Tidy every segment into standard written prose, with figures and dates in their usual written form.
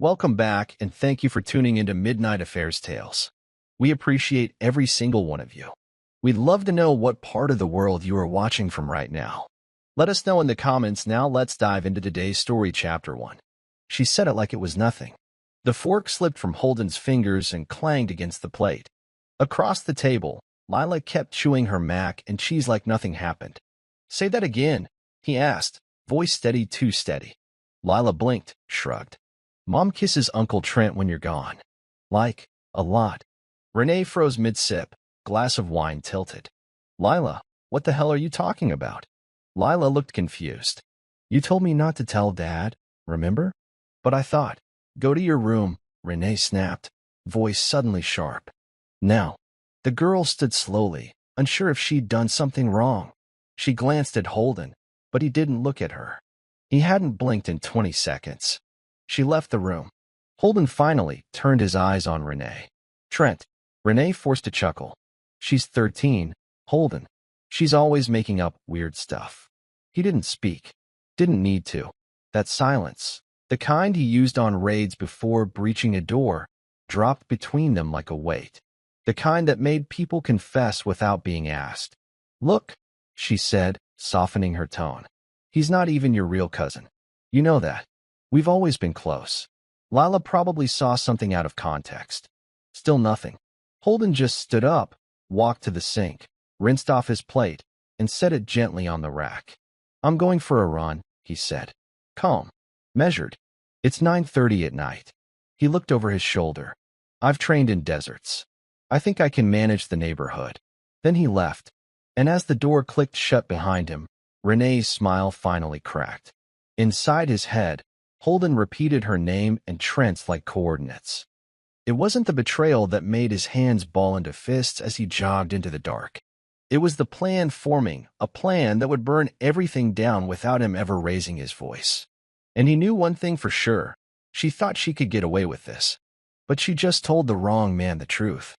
Welcome back, and thank you for tuning into Midnight Affairs Tales. We appreciate every single one of you. We'd love to know what part of the world you are watching from right now. Let us know in the comments. Now let's dive into today's story, Chapter 1. She said it like it was nothing. The fork slipped from Holden's fingers and clanged against the plate. Across the table, Lila kept chewing her mac and cheese like nothing happened. "Say that again," he asked, voice steady, too steady. Lila blinked, shrugged. "Mom kisses Uncle Trent when you're gone." "Like, a lot." Renee froze mid-sip, glass of wine tilted. "Lila, what the hell are you talking about?" Lila looked confused. "You told me not to tell Dad, remember? But I thought." "Go to your room," Renee snapped, voice suddenly sharp. "Now." The girl stood slowly, unsure if she'd done something wrong. She glanced at Holden, but he didn't look at her. He hadn't blinked in 20 seconds. She left the room. Holden finally turned his eyes on Renee. "Trent." Renee forced a chuckle. "She's 13, Holden. She's always making up weird stuff." He didn't speak. Didn't need to. That silence, the kind he used on raids before breaching a door, dropped between them like a weight. The kind that made people confess without being asked. "Look," she said, softening her tone. "He's not even your real cousin. You know that. We've always been close." Lila probably saw something out of context. Still nothing. Holden just stood up, walked to the sink, rinsed off his plate, and set it gently on the rack. "I'm going for a run," he said. Calm. Measured. "It's 9:30 at night." He looked over his shoulder. "I've trained in deserts. I think I can manage the neighborhood." Then he left, and as the door clicked shut behind him, Renee's smile finally cracked. Inside his head, Holden repeated her name and Trent's like coordinates. It wasn't the betrayal that made his hands ball into fists as he jogged into the dark. It was the plan forming, a plan that would burn everything down without him ever raising his voice. And he knew one thing for sure. She thought she could get away with this. But she just told the wrong man the truth.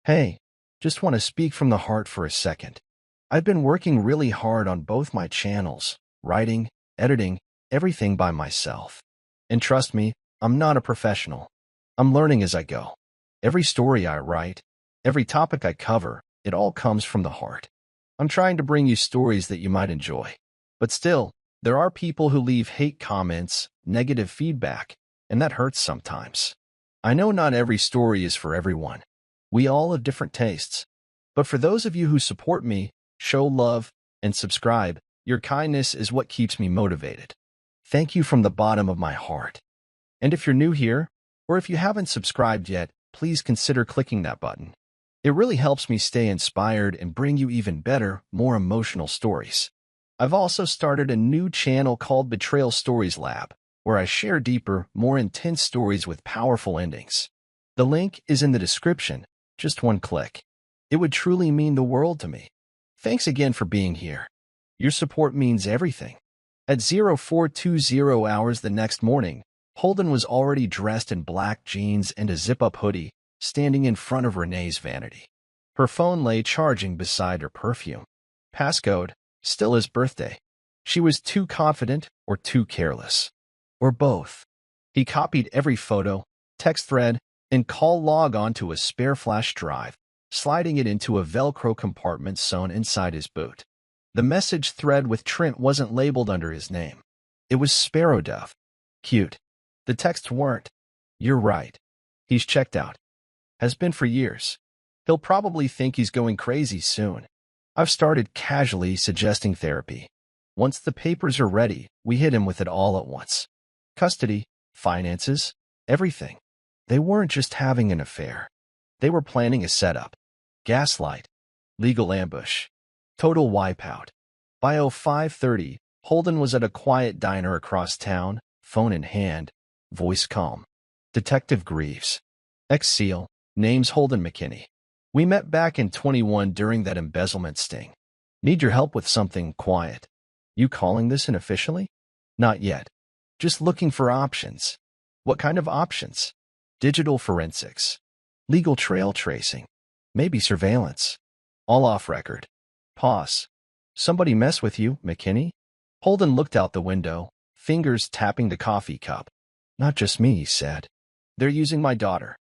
"Hey, just want to speak from the heart for a second. I've been working really hard on both my channels, writing, editing, everything by myself. And trust me, I'm not a professional. I'm learning as I go. Every story I write, every topic I cover, it all comes from the heart. I'm trying to bring you stories that you might enjoy. But still, there are people who leave hate comments, negative feedback, and that hurts sometimes. I know not every story is for everyone. We all have different tastes. But for those of you who support me, show love, and subscribe, your kindness is what keeps me motivated. Thank you from the bottom of my heart. And if you're new here, or if you haven't subscribed yet, please consider clicking that button. It really helps me stay inspired and bring you even better, more emotional stories. I've also started a new channel called Betrayal Stories Lab, where I share deeper, more intense stories with powerful endings. The link is in the description, just one click. It would truly mean the world to me. Thanks again for being here. Your support means everything. At 0420 hours the next morning, Holden was already dressed in black jeans and a zip-up hoodie, standing in front of Renee's vanity. Her phone lay charging beside her perfume. Passcode, still his birthday. She was too confident or too careless. Or both. He copied every photo, text thread, and call log onto a spare flash drive, sliding it into a Velcro compartment sewn inside his boot. The message thread with Trent wasn't labeled under his name. It was Sparrow Dove. Cute. The texts weren't. "You're right. He's checked out. Has been for years. He'll probably think he's going crazy soon. I've started casually suggesting therapy. Once the papers are ready, we hit him with it all at once. Custody, finances, everything. They weren't just having an affair. They were planning a setup. Gaslight. Legal ambush. Total wipeout." By 05:30, Holden was at a quiet diner across town, phone in hand, voice calm. "Detective Greaves. Ex-SEAL, name's Holden McKinney. We met back in 21 during that embezzlement sting. Need your help with something quiet. You calling this an officially? Not yet. Just looking for options." "What kind of options?" "Digital forensics. Legal trail tracing. Maybe surveillance. All off record." Pause. "Somebody mess with you, McKinney?" Holden looked out the window, fingers tapping the coffee cup. Not just me, he said. They're using my daughter.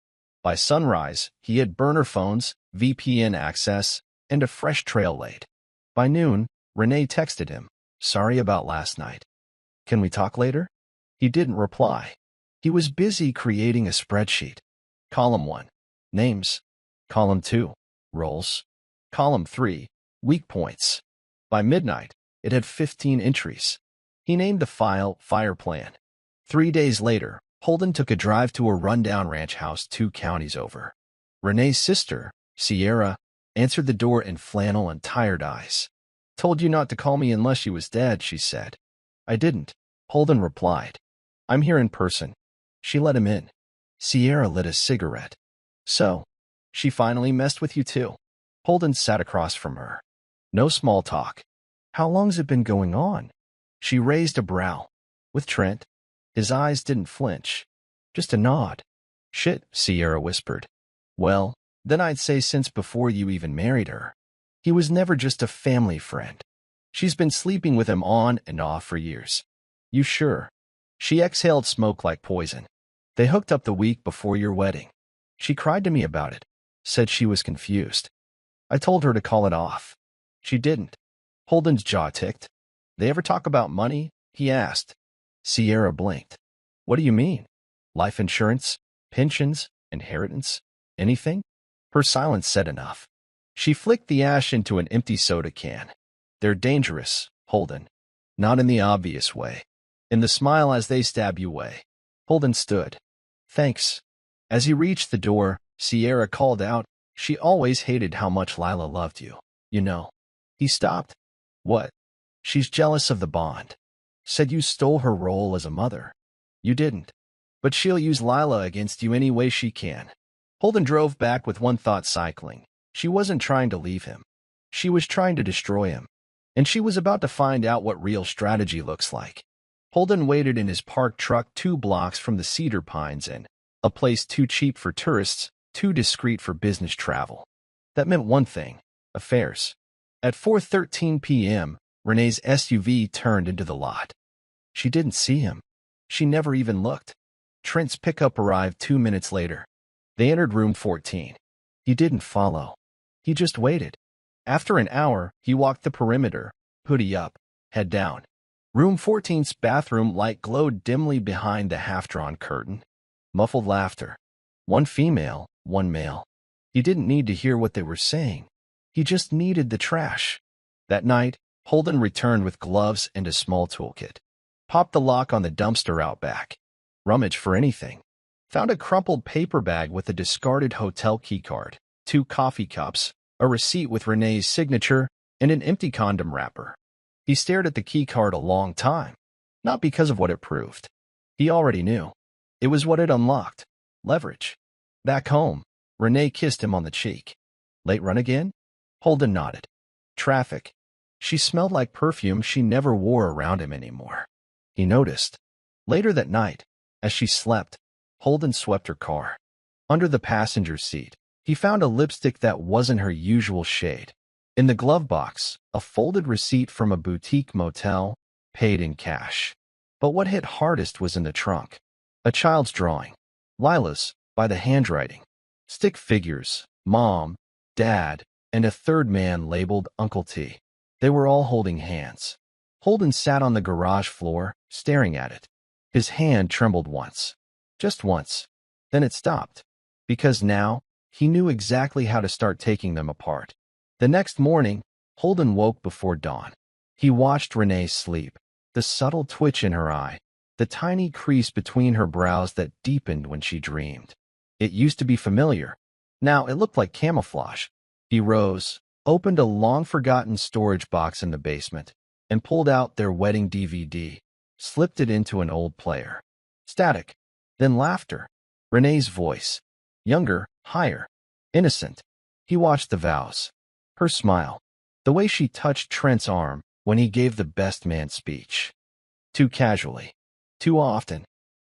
By sunrise, he had burner phones, VPN access, and a fresh trail laid. By noon, Renee texted him, "Sorry about last night. Can we talk later?" He didn't reply. He was busy creating a spreadsheet. Column 1, names. Column 2, roles. Column 3, weak points. By midnight, it had 15 entries. He named the file Fire Plan. 3 days later, Holden took a drive to a rundown ranch house 2 counties over. Renee's sister, Sierra, answered the door in flannel and tired eyes. "Told you not to call me unless you was dead," she said. "I didn't," Holden replied. "I'm here in person." She let him in. Sierra lit a cigarette. "So, she finally messed with you too?" Holden sat across from her. No small talk. "How long's it been going on?" She raised a brow. "With Trent?" His eyes didn't flinch. Just a nod. "Shit," Sierra whispered. "Well, then I'd say since before you even married her. He was never just a family friend. She's been sleeping with him on and off for years." "You sure?" She exhaled smoke like poison. "They hooked up the week before your wedding. She cried to me about it. Said she was confused. I told her to call it off. She didn't." Holden's jaw ticked. "They ever talk about money?" he asked. Sierra blinked. "What do you mean? Life insurance? Pensions? Inheritance? Anything?" Her silence said enough. She flicked the ash into an empty soda can. "They're dangerous, Holden. Not in the obvious way. In the smile as they stab you way." Holden stood. "Thanks." As he reached the door, Sierra called out, "She always hated how much Lila loved you, you know." He stopped. "What?" "She's jealous of the bond. Said you stole her role as a mother. You didn't. But she'll use Lila against you any way she can." Holden drove back with one thought cycling. She wasn't trying to leave him. She was trying to destroy him. And she was about to find out what real strategy looks like. Holden waited in his parked truck 2 blocks from the Cedar Pines Inn, a place too cheap for tourists, too discreet for business travel. That meant one thing: affairs. At 4:13 p.m., Renee's SUV turned into the lot. She didn't see him. She never even looked. Trent's pickup arrived 2 minutes later. They entered room 14. He didn't follow. He just waited. After an hour, he walked the perimeter, hoodie up, head down. Room 14's bathroom light glowed dimly behind the half-drawn curtain. Muffled laughter. One female, one male. He didn't need to hear what they were saying. He just needed the trash. That night, Holden returned with gloves and a small toolkit. Popped the lock on the dumpster out back. Rummaged for anything. Found a crumpled paper bag with a discarded hotel keycard, 2 coffee cups, a receipt with Renee's signature, and an empty condom wrapper. He stared at the keycard a long time, not because of what it proved. He already knew. It was what it unlocked. Leverage. Back home, Renee kissed him on the cheek. "Late run again?" Holden nodded. "Traffic." She smelled like perfume she never wore around him anymore. He noticed. Later that night, as she slept, Holden swept her car. Under the passenger seat, he found a lipstick that wasn't her usual shade. In the glove box, a folded receipt from a boutique motel, paid in cash. But what hit hardest was in the trunk. A child's drawing. Lila's, by the handwriting. Stick figures, Mom, Dad, and a third man labeled Uncle T. They were all holding hands. Holden sat on the garage floor, staring at it. His hand trembled once. Just once. Then it stopped. Because now, he knew exactly how to start taking them apart. The next morning, Holden woke before dawn. He watched Renee sleep, the subtle twitch in her eye, the tiny crease between her brows that deepened when she dreamed. It used to be familiar. Now it looked like camouflage. He rose, opened a long-forgotten storage box in the basement, and pulled out their wedding DVD, slipped it into an old player. Static. Then laughter. Renee's voice. Younger, higher, innocent. He watched the vows. Her smile. The way she touched Trent's arm when he gave the best man speech. Too casually. Too often.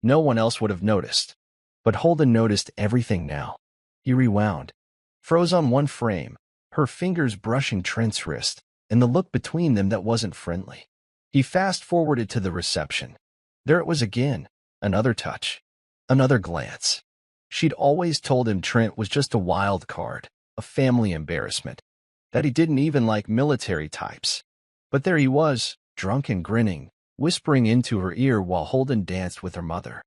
No one else would have noticed. But Holden noticed everything now. He rewound. Froze on one frame, her fingers brushing Trent's wrist, and the look between them that wasn't friendly. He fast-forwarded to the reception. There it was again, Another touch. Another glance. She'd always told him Trent was just a wild card, a family embarrassment, that he didn't even like military types. But there he was, drunk and grinning, whispering into her ear while Holden danced with her mother.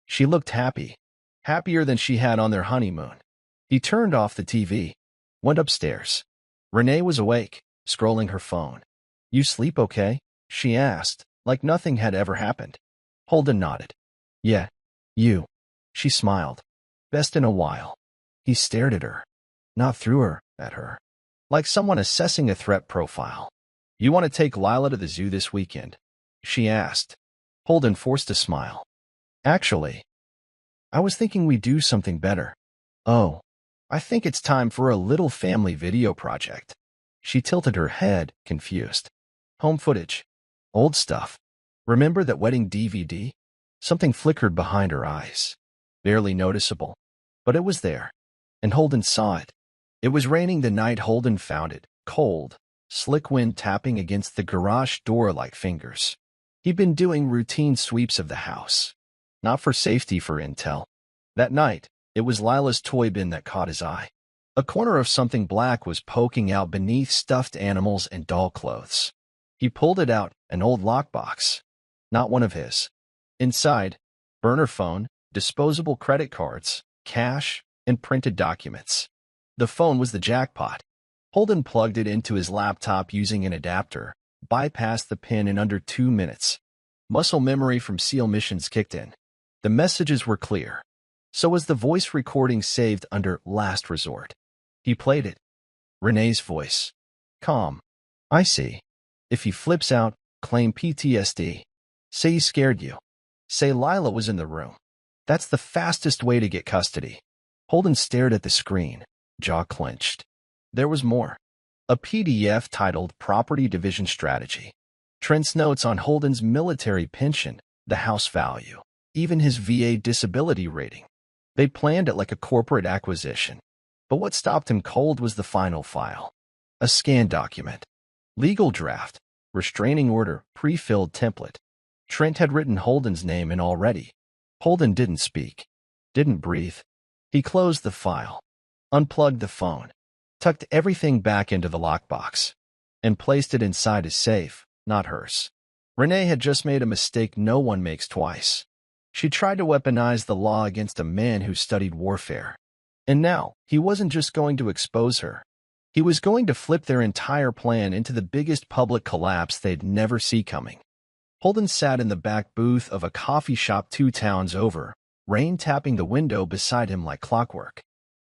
She looked happy, happier than she had on their honeymoon. He turned off the TV, went upstairs. Renee was awake, scrolling her phone. "You sleep okay?" she asked, like nothing had ever happened. Holden nodded. "Yeah, you." She smiled. "Best in a while." He stared at her. Not through her, at her. Like someone assessing a threat profile. "You want to take Lila to the zoo this weekend?" she asked. Holden forced a smile. "Actually, I was thinking we'd do something better." "Oh, I think it's time for a little family video project." She tilted her head, confused. "Home footage. Old stuff. Remember that wedding DVD?" Something flickered behind her eyes. Barely noticeable, but it was there, and Holden saw it. It was raining the night Holden found it, cold, slick wind tapping against the garage door like fingers. He'd been doing routine sweeps of the house. Not for safety, for intel. That night, it was Lila's toy bin that caught his eye. A corner of something black was poking out beneath stuffed animals and doll clothes. He pulled it out, an old lockbox. Not one of his. Inside, burner phone, disposable credit cards, cash, and printed documents. The phone was the jackpot. Holden plugged it into his laptop using an adapter, bypassed the pin in under 2 minutes. Muscle memory from SEAL missions kicked in. The messages were clear. So was the voice recording saved under Last Resort. He played it. Renee's voice. Calm. "I see. If he flips out, claim PTSD. Say he scared you. Say Lila was in the room. That's the fastest way to get custody." Holden stared at the screen, jaw clenched. There was more. A PDF titled Property Division Strategy. Trent's notes on Holden's military pension, the house value, even his VA disability rating. They planned it like a corporate acquisition. But what stopped him cold was the final file. A scanned document. Legal draft. Restraining order. Pre-filled template. Trent had written Holden's name in already. Holden didn't speak. Didn't breathe. He closed the file. Unplugged the phone. Tucked everything back into the lockbox. And placed it inside his safe, not hers. Renee had just made a mistake no one makes twice. She tried to weaponize the law against a man who studied warfare. And now, he wasn't just going to expose her. He was going to flip their entire plan into the biggest public collapse they'd never see coming. Holden sat in the back booth of a coffee shop 2 towns over, rain tapping the window beside him like clockwork.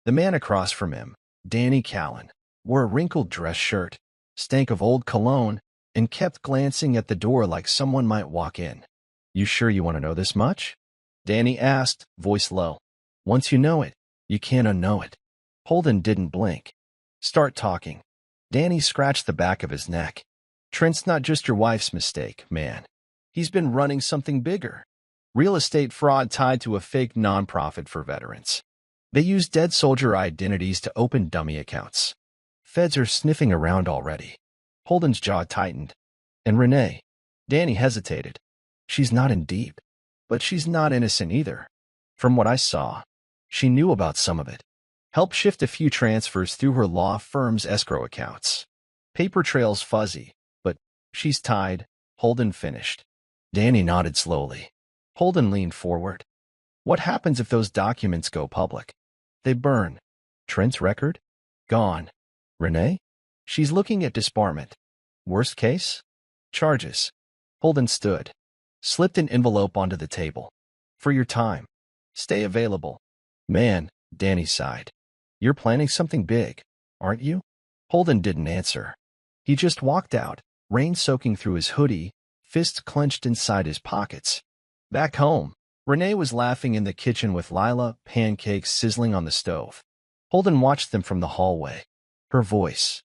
The man across from him, Danny Callan, wore a wrinkled dress shirt, stank of old cologne, and kept glancing at the door like someone might walk in. "You sure you want to know this much?" Danny asked, voice low. "Once you know it, you can't unknow it." Holden didn't blink. "Start talking." Danny scratched the back of his neck. "Trent's not just your wife's mistake, man. He's been running something bigger. Real estate fraud tied to a fake nonprofit for veterans. They use dead soldier identities to open dummy accounts. Feds are sniffing around already." Holden's jaw tightened. "And Renee?" Danny hesitated. "She's not in deep. But she's not innocent either. From what I saw, she knew about some of it. Helped shift a few transfers through her law firm's escrow accounts. Paper trail's fuzzy, but she's tied." Holden finished. Danny nodded slowly. Holden leaned forward. "What happens if those documents go public?" "They burn. Trent's record? Gone. Renee? She's looking at disbarment. Worst case? Charges." Holden stood. Slipped an envelope onto the table. "For your time. Stay available." "Man," Danny sighed. "You're planning something big, aren't you?" Holden didn't answer. He just walked out, rain soaking through his hoodie, fists clenched inside his pockets. Back home, Renee was laughing in the kitchen with Lila, pancakes sizzling on the stove. Holden watched them from the hallway. Her voice.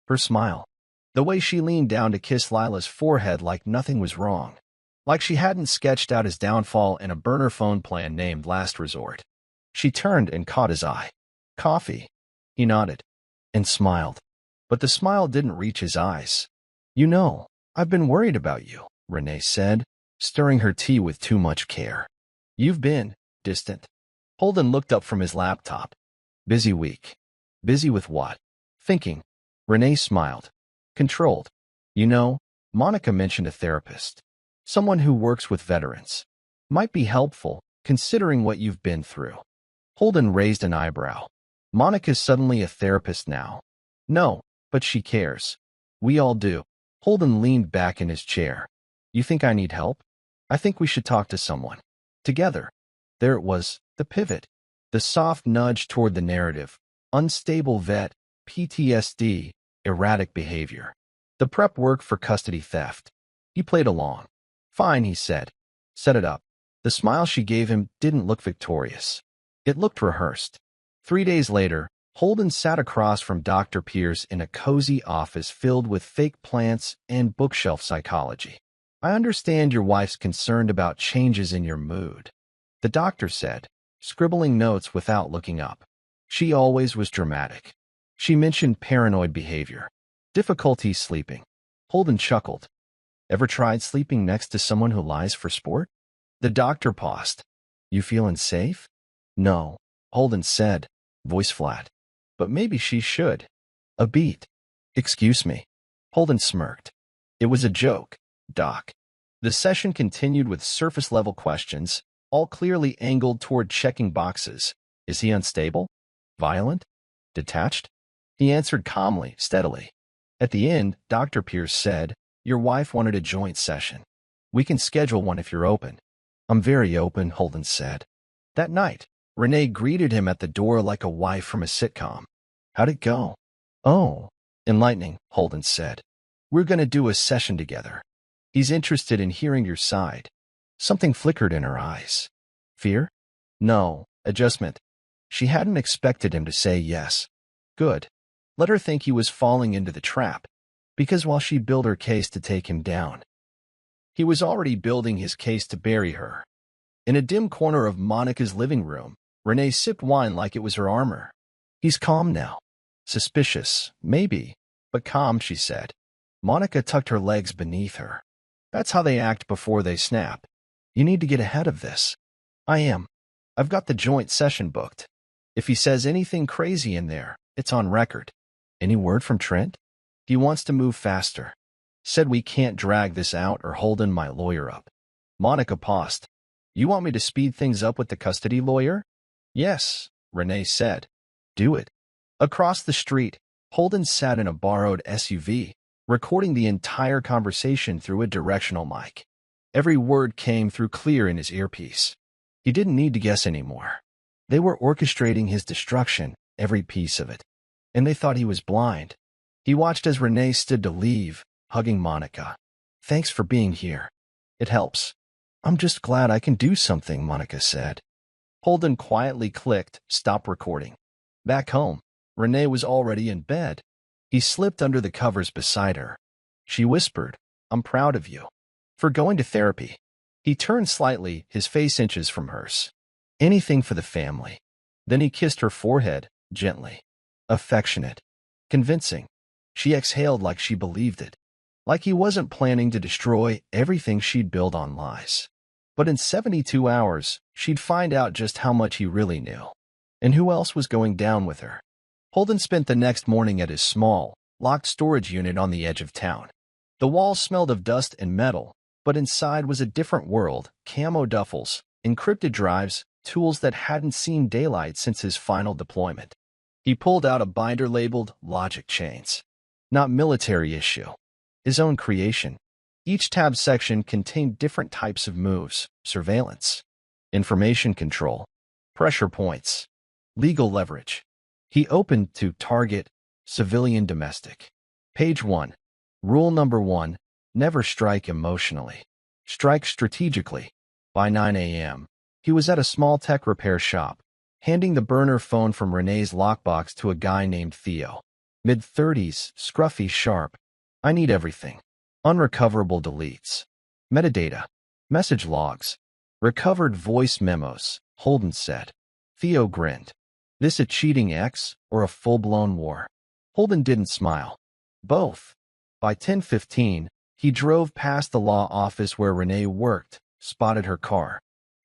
Her smile. The way she leaned down to kiss Lila's forehead like nothing was wrong. Like she hadn't sketched out his downfall in a burner phone plan named Last Resort. She turned and caught his eye. "Coffee." He nodded. And smiled. But the smile didn't reach his eyes. "You know, I've been worried about you," Renee said, stirring her tea with too much care. You've been distant. Holden looked up from his laptop. Busy week. Busy with what? Thinking. Renee smiled. Controlled. You know, Monica mentioned a therapist. Someone who works with veterans. Might be helpful, considering what you've been through. Holden raised an eyebrow. Monica's suddenly a therapist now. No, but she cares. We all do. Holden leaned back in his chair. You think I need help? I think we should talk to someone. Together. There it was, the pivot. The soft nudge toward the narrative. Unstable vet, PTSD, erratic behavior. The prep work for custody theft. He played along. Fine, he said. Set it up. The smile she gave him didn't look victorious. It looked rehearsed. 3 days later, Holden sat across from Dr. Pierce in a cozy office filled with fake plants and bookshelf psychology. I understand your wife's concerned about changes in your mood, the doctor said, scribbling notes without looking up. She always was dramatic. She mentioned paranoid behavior, difficulty sleeping. Holden chuckled. Ever tried sleeping next to someone who lies for sport? The doctor paused. You feeling safe? No, Holden said, voice flat. But maybe she should. A beat. Excuse me. Holden smirked. It was a joke, Doc. The session continued with surface-level questions, all clearly angled toward checking boxes. Is he unstable? Violent? Detached? He answered calmly, steadily. At the end, Dr. Pierce said, Your wife wanted a joint session. We can schedule one if you're open. I'm very open, Holden said. That night, Renee greeted him at the door like a wife from a sitcom. How'd it go? Oh, enlightening, Holden said. We're going to do a session together. He's interested in hearing your side. Something flickered in her eyes. Fear? No, adjustment. She hadn't expected him to say yes. Good. Let her think he was falling into the trap, because while she built her case to take him down, he was already building his case to bury her. In a dim corner of Monica's living room, Renee sipped wine like it was her armor. He's calm now. Suspicious, maybe, but calm, she said. Monica tucked her legs beneath her. That's how they act before they snap. You need to get ahead of this. I am. I've got the joint session booked. If he says anything crazy in there, it's on record. Any word from Trent? He wants to move faster. Said we can't drag this out or Holden my lawyer up. Monica paused. You want me to speed things up with the custody lawyer? Yes, Renee said. Do it. Across the street, Holden sat in a borrowed SUV, recording the entire conversation through a directional mic. Every word came through clear in his earpiece. He didn't need to guess anymore. They were orchestrating his destruction, every piece of it. And they thought he was blind. He watched as Renee stood to leave, hugging Monica. Thanks for being here. It helps. I'm just glad I can do something, Monica said. Holden quietly clicked, stop recording. Back home, Renee was already in bed. He slipped under the covers beside her. She whispered, I'm proud of you. For going to therapy. He turned slightly, his face inches from hers. Anything for the family. Then he kissed her forehead, gently. Affectionate. Convincing. She exhaled like she believed it. Like he wasn't planning to destroy everything she'd built on lies. But in 72 hours, she'd find out just how much he really knew. And who else was going down with her. Holden spent the next morning at his small, locked storage unit on the edge of town. The walls smelled of dust and metal, but inside was a different world, camo duffels, encrypted drives, tools that hadn't seen daylight since his final deployment. He pulled out a binder labeled Logic Chains. Not military issue. His own creation. Each tab section contained different types of moves, surveillance, information control, pressure points, legal leverage. He opened to Target, Civilian Domestic. Page 1. Rule number 1, never strike emotionally. Strike strategically. By 9 a.m., he was at a small tech repair shop, handing the burner phone from Renee's lockbox to a guy named Theo. Mid-30s, scruffy, sharp. I need everything. Unrecoverable deletes. Metadata. Message logs. Recovered voice memos, Holden said. Theo grinned. This a cheating ex or a full-blown war? Holden didn't smile. Both. By 10:15, he drove past the law office where Renee worked, spotted her car.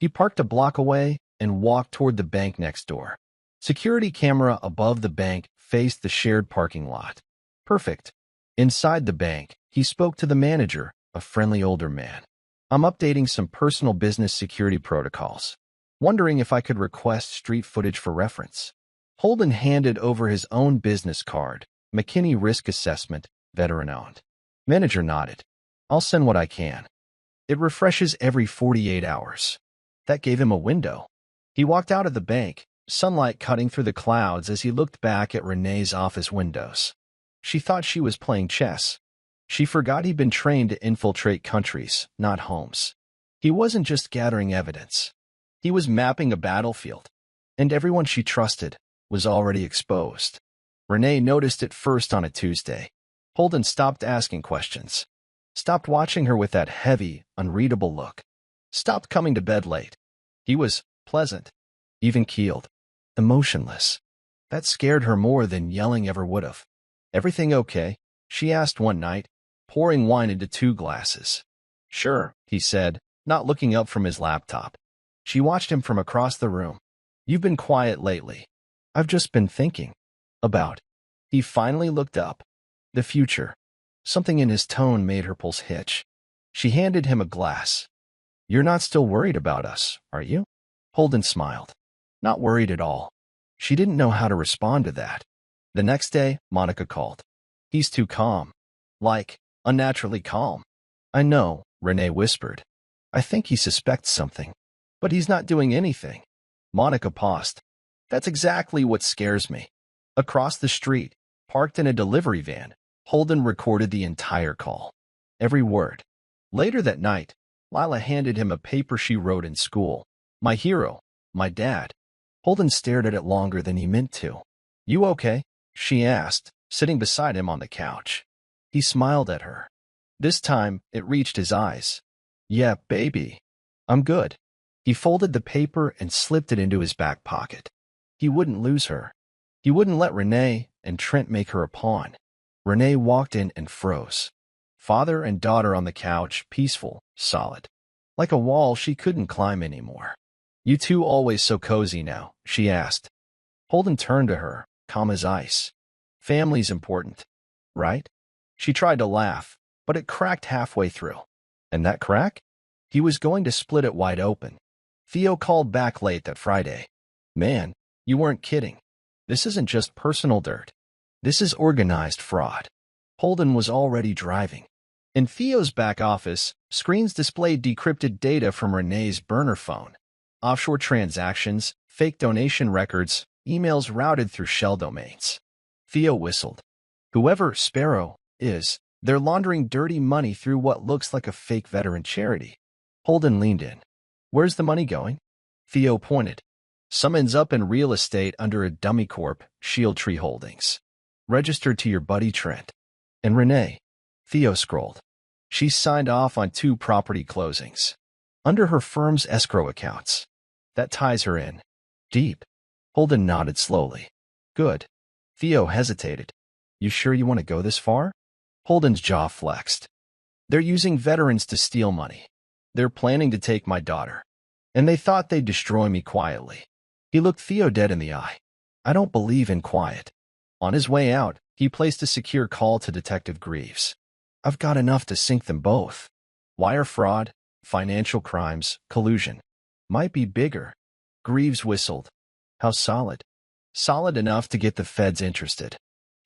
He parked a block away and walked toward the bank next door. Security camera above the bank faced the shared parking lot. Perfect. Inside the bank, he spoke to the manager, a friendly older man. I'm updating some personal business security protocols. Wondering if I could request street footage for reference. Holden handed over his own business card, McKinney Risk Assessment, veteran-owned. Manager nodded. I'll send what I can. It refreshes every 48 hours. That gave him a window. He walked out of the bank, sunlight cutting through the clouds as he looked back at Renee's office windows. She thought she was playing chess. She forgot he'd been trained to infiltrate countries, not homes. He wasn't just gathering evidence. He was mapping a battlefield, and everyone she trusted was already exposed. Renee noticed it first on a Tuesday. Holden stopped asking questions. Stopped watching her with that heavy, unreadable look. Stopped coming to bed late. He was pleasant, even-keeled, emotionless. That scared her more than yelling ever would have. Everything okay? She asked one night, pouring wine into 2 glasses. Sure, he said, not looking up from his laptop. She watched him from across the room. You've been quiet lately. I've just been thinking. About. He finally looked up. The future. Something in his tone made her pulse hitch. She handed him a glass. You're not still worried about us, are you? Holden smiled. Not worried at all. She didn't know how to respond to that. The next day, Monica called. He's too calm. Like, unnaturally calm. I know, Renee whispered. I think he suspects something. But he's not doing anything. Monica paused. That's exactly what scares me. Across the street, parked in a delivery van, Holden recorded the entire call. Every word. Later that night, Lila handed him a paper she wrote in school. My hero, my dad. Holden stared at it longer than he meant to. You okay? She asked, sitting beside him on the couch. He smiled at her. This time, it reached his eyes. Yeah, baby. I'm good. He folded the paper and slipped it into his back pocket. He wouldn't lose her. He wouldn't let Renee and Trent make her a pawn. Renee walked in and froze. Father and daughter on the couch, peaceful, solid. Like a wall she couldn't climb anymore. You two always so cozy now, she asked. Holden turned to her, calm as ice. Family's important, right? She tried to laugh, but it cracked halfway through. And that crack? He was going to split it wide open. Theo called back late that Friday. Man, you weren't kidding. This isn't just personal dirt. This is organized fraud. Holden was already driving. In Theo's back office, screens displayed decrypted data from Renee's burner phone. Offshore transactions, fake donation records, emails routed through shell domains. Theo whistled. Whoever Sparrow is, they're laundering dirty money through what looks like a fake veteran charity. Holden leaned in. Where's the money going? Theo pointed. Some ends up in real estate under a dummy corp, Shield Tree Holdings. Registered to your buddy Trent. And Renee. Theo scrolled. She signed off on 2 property closings. Under her firm's escrow accounts. That ties her in. Deep. Holden nodded slowly. Good. Theo hesitated. You sure you want to go this far? Holden's jaw flexed. They're using veterans to steal money. They're planning to take my daughter. And they thought they'd destroy me quietly. He looked Theo dead in the eye. I don't believe in quiet. On his way out, he placed a secure call to Detective Greaves. I've got enough to sink them both. Wire fraud, financial crimes, collusion. Might be bigger. Greaves whistled. How solid? Solid enough to get the feds interested.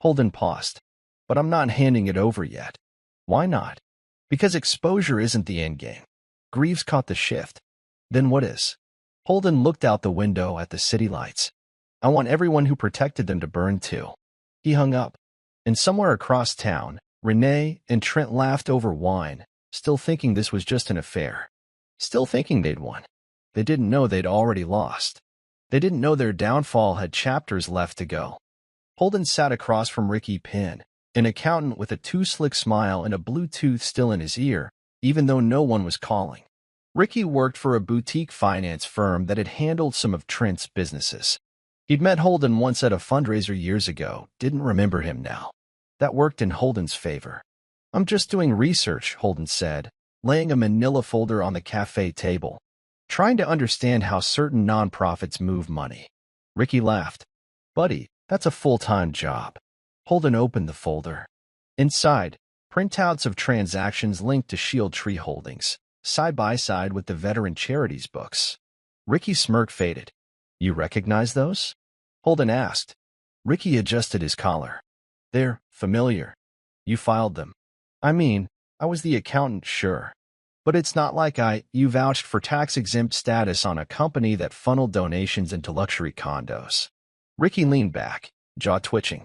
Holden paused. But I'm not handing it over yet. Why not? Because exposure isn't the endgame. Greaves caught the shift. Then what is? Holden looked out the window at the city lights. I want everyone who protected them to burn too. He hung up. And somewhere across town, Renee and Trent laughed over wine, still thinking this was just an affair. Still thinking they'd won. They didn't know they'd already lost. They didn't know their downfall had chapters left to go. Holden sat across from Ricky Penn, an accountant with a too-slick smile and a Bluetooth still in his ear, even though no one was calling. Ricky worked for a boutique finance firm that had handled some of Trent's businesses. He'd met Holden once at a fundraiser years ago, didn't remember him now. That worked in Holden's favor. I'm just doing research, Holden said, laying a manila folder on the cafe table. trying to understand how certain nonprofits move money. Ricky laughed. Buddy, that's a full-time job. Holden opened the folder. Inside, printouts of transactions linked to Shield Tree Holdings, side by side with the Veteran Charities books. Ricky's smirk faded. You recognize those? Holden asked. Ricky adjusted his collar. They're familiar. You filed them. I mean, I was the accountant, sure. But it's not like you vouched for tax-exempt status on a company that funneled donations into luxury condos. Ricky leaned back, jaw twitching.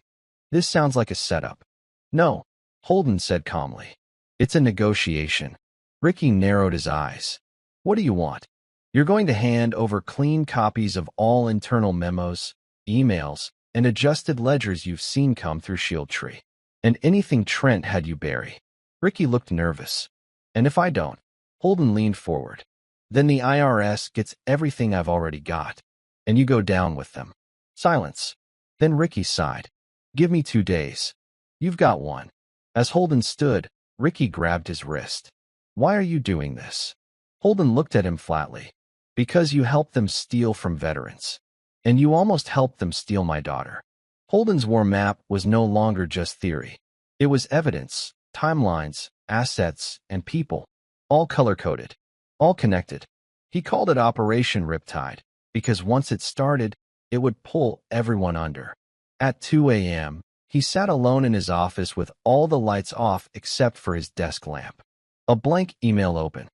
This sounds like a setup. No, Holden said calmly. It's a negotiation. Ricky narrowed his eyes. What do you want? You're going to hand over clean copies of all internal memos, emails, and adjusted ledgers you've seen come through Shield Tree. And anything Trent had you bury. Ricky looked nervous. And if I don't? Holden leaned forward. Then the IRS gets everything I've already got. And you go down with them. Silence. Then Ricky sighed. Give me 2 days. You've got one. As Holden stood, Ricky grabbed his wrist. Why are you doing this? Holden looked at him flatly. Because you helped them steal from veterans. And you almost helped them steal my daughter. Holden's war map was no longer just theory. It was evidence, timelines, assets, and people. All color-coded. All connected. He called it Operation Riptide, because once it started, it would pull everyone under. At 2 a.m., he sat alone in his office with all the lights off except for his desk lamp. A blank email open.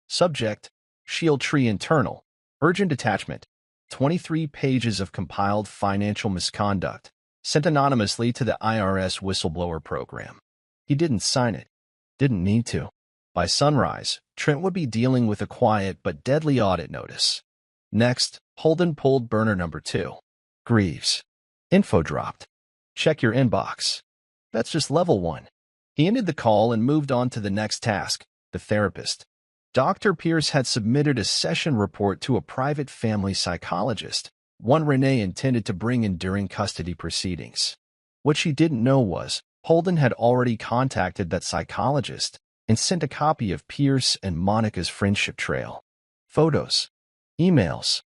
Subject, Shield Tree Internal, Urgent Attachment, 23 pages of compiled financial misconduct, sent anonymously to the IRS whistleblower program. He didn't sign it. Didn't need to. By sunrise, Trent would be dealing with a quiet but deadly audit notice. Next, Holden pulled burner number 2. Greaves. Info dropped. Check your inbox. That's just level 1. He ended the call and moved on to the next task, the therapist. Dr. Pierce had submitted a session report to a private family psychologist, one Renee intended to bring in during custody proceedings. What she didn't know was, Holden had already contacted that psychologist and sent a copy of Pierce and Monica's friendship trail. Photos. Emails.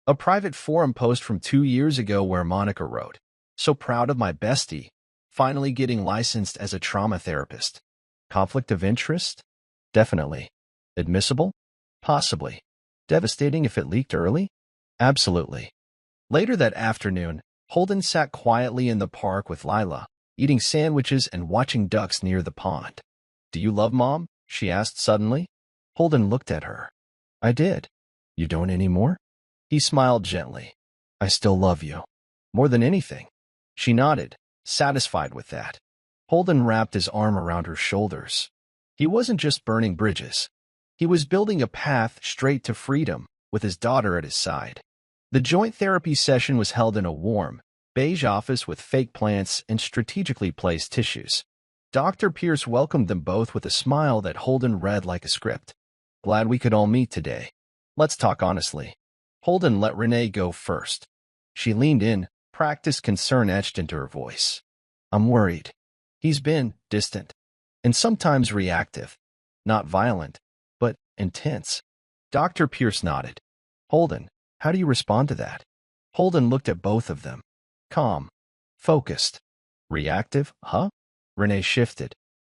A private forum post from 2 years ago where Monica wrote, "So proud of my bestie, finally getting licensed as a trauma therapist." Conflict of interest? Definitely. Admissible? Possibly. Devastating if it leaked early? Absolutely. Later that afternoon, Holden sat quietly in the park with Lila, eating sandwiches and watching ducks near the pond. Do you love Mom? She asked suddenly. Holden looked at her. I did. You don't anymore? He smiled gently. I still love you. More than anything. She nodded, satisfied with that. Holden wrapped his arm around her shoulders. He wasn't just burning bridges. He was building a path straight to freedom, with his daughter at his side. The joint therapy session was held in a warm, beige office with fake plants and strategically placed tissues. Dr. Pierce welcomed them both with a smile that Holden read like a script. Glad we could all meet today. Let's talk honestly. Holden let Renee go first. She leaned in, practiced concern etched into her voice. I'm worried. He's been distant, and sometimes reactive. Not violent, but intense. Dr. Pierce nodded. Holden, how do you respond to that? Holden looked at both of them. Calm. Focused. Reactive, huh? Renee shifted.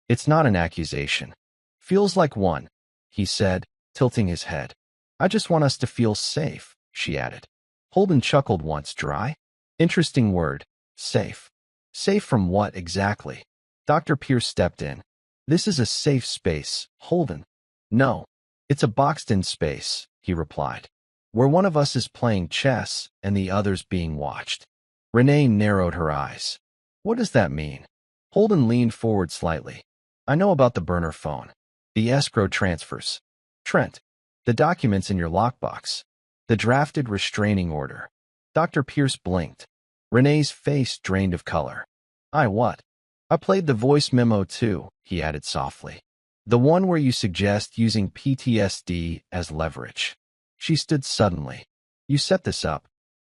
It's not an accusation. Feels like one, he said, tilting his head. I just want us to feel safe, she added. Holden chuckled once dry. Interesting word. Safe. Safe from what exactly? Dr. Pierce stepped in. This is a safe space, Holden. No, it's a boxed-in space, he replied, where one of us is playing chess and the other's being watched. Renee narrowed her eyes. What does that mean? Holden leaned forward slightly. I know about the burner phone, the escrow transfers. Trent, the documents in your lockbox, the drafted restraining order. Dr. Pierce blinked. Renee's face drained of color. What? I played the voice memo too, he added softly. The one where you suggest using PTSD as leverage. She stood suddenly. You set this up.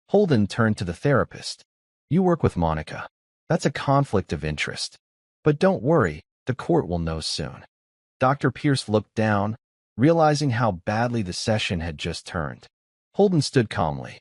Holden turned to the therapist. You work with Monica. That's a conflict of interest. But don't worry, the court will know soon. Dr. Pierce looked down, realizing how badly the session had just turned. Holden stood calmly.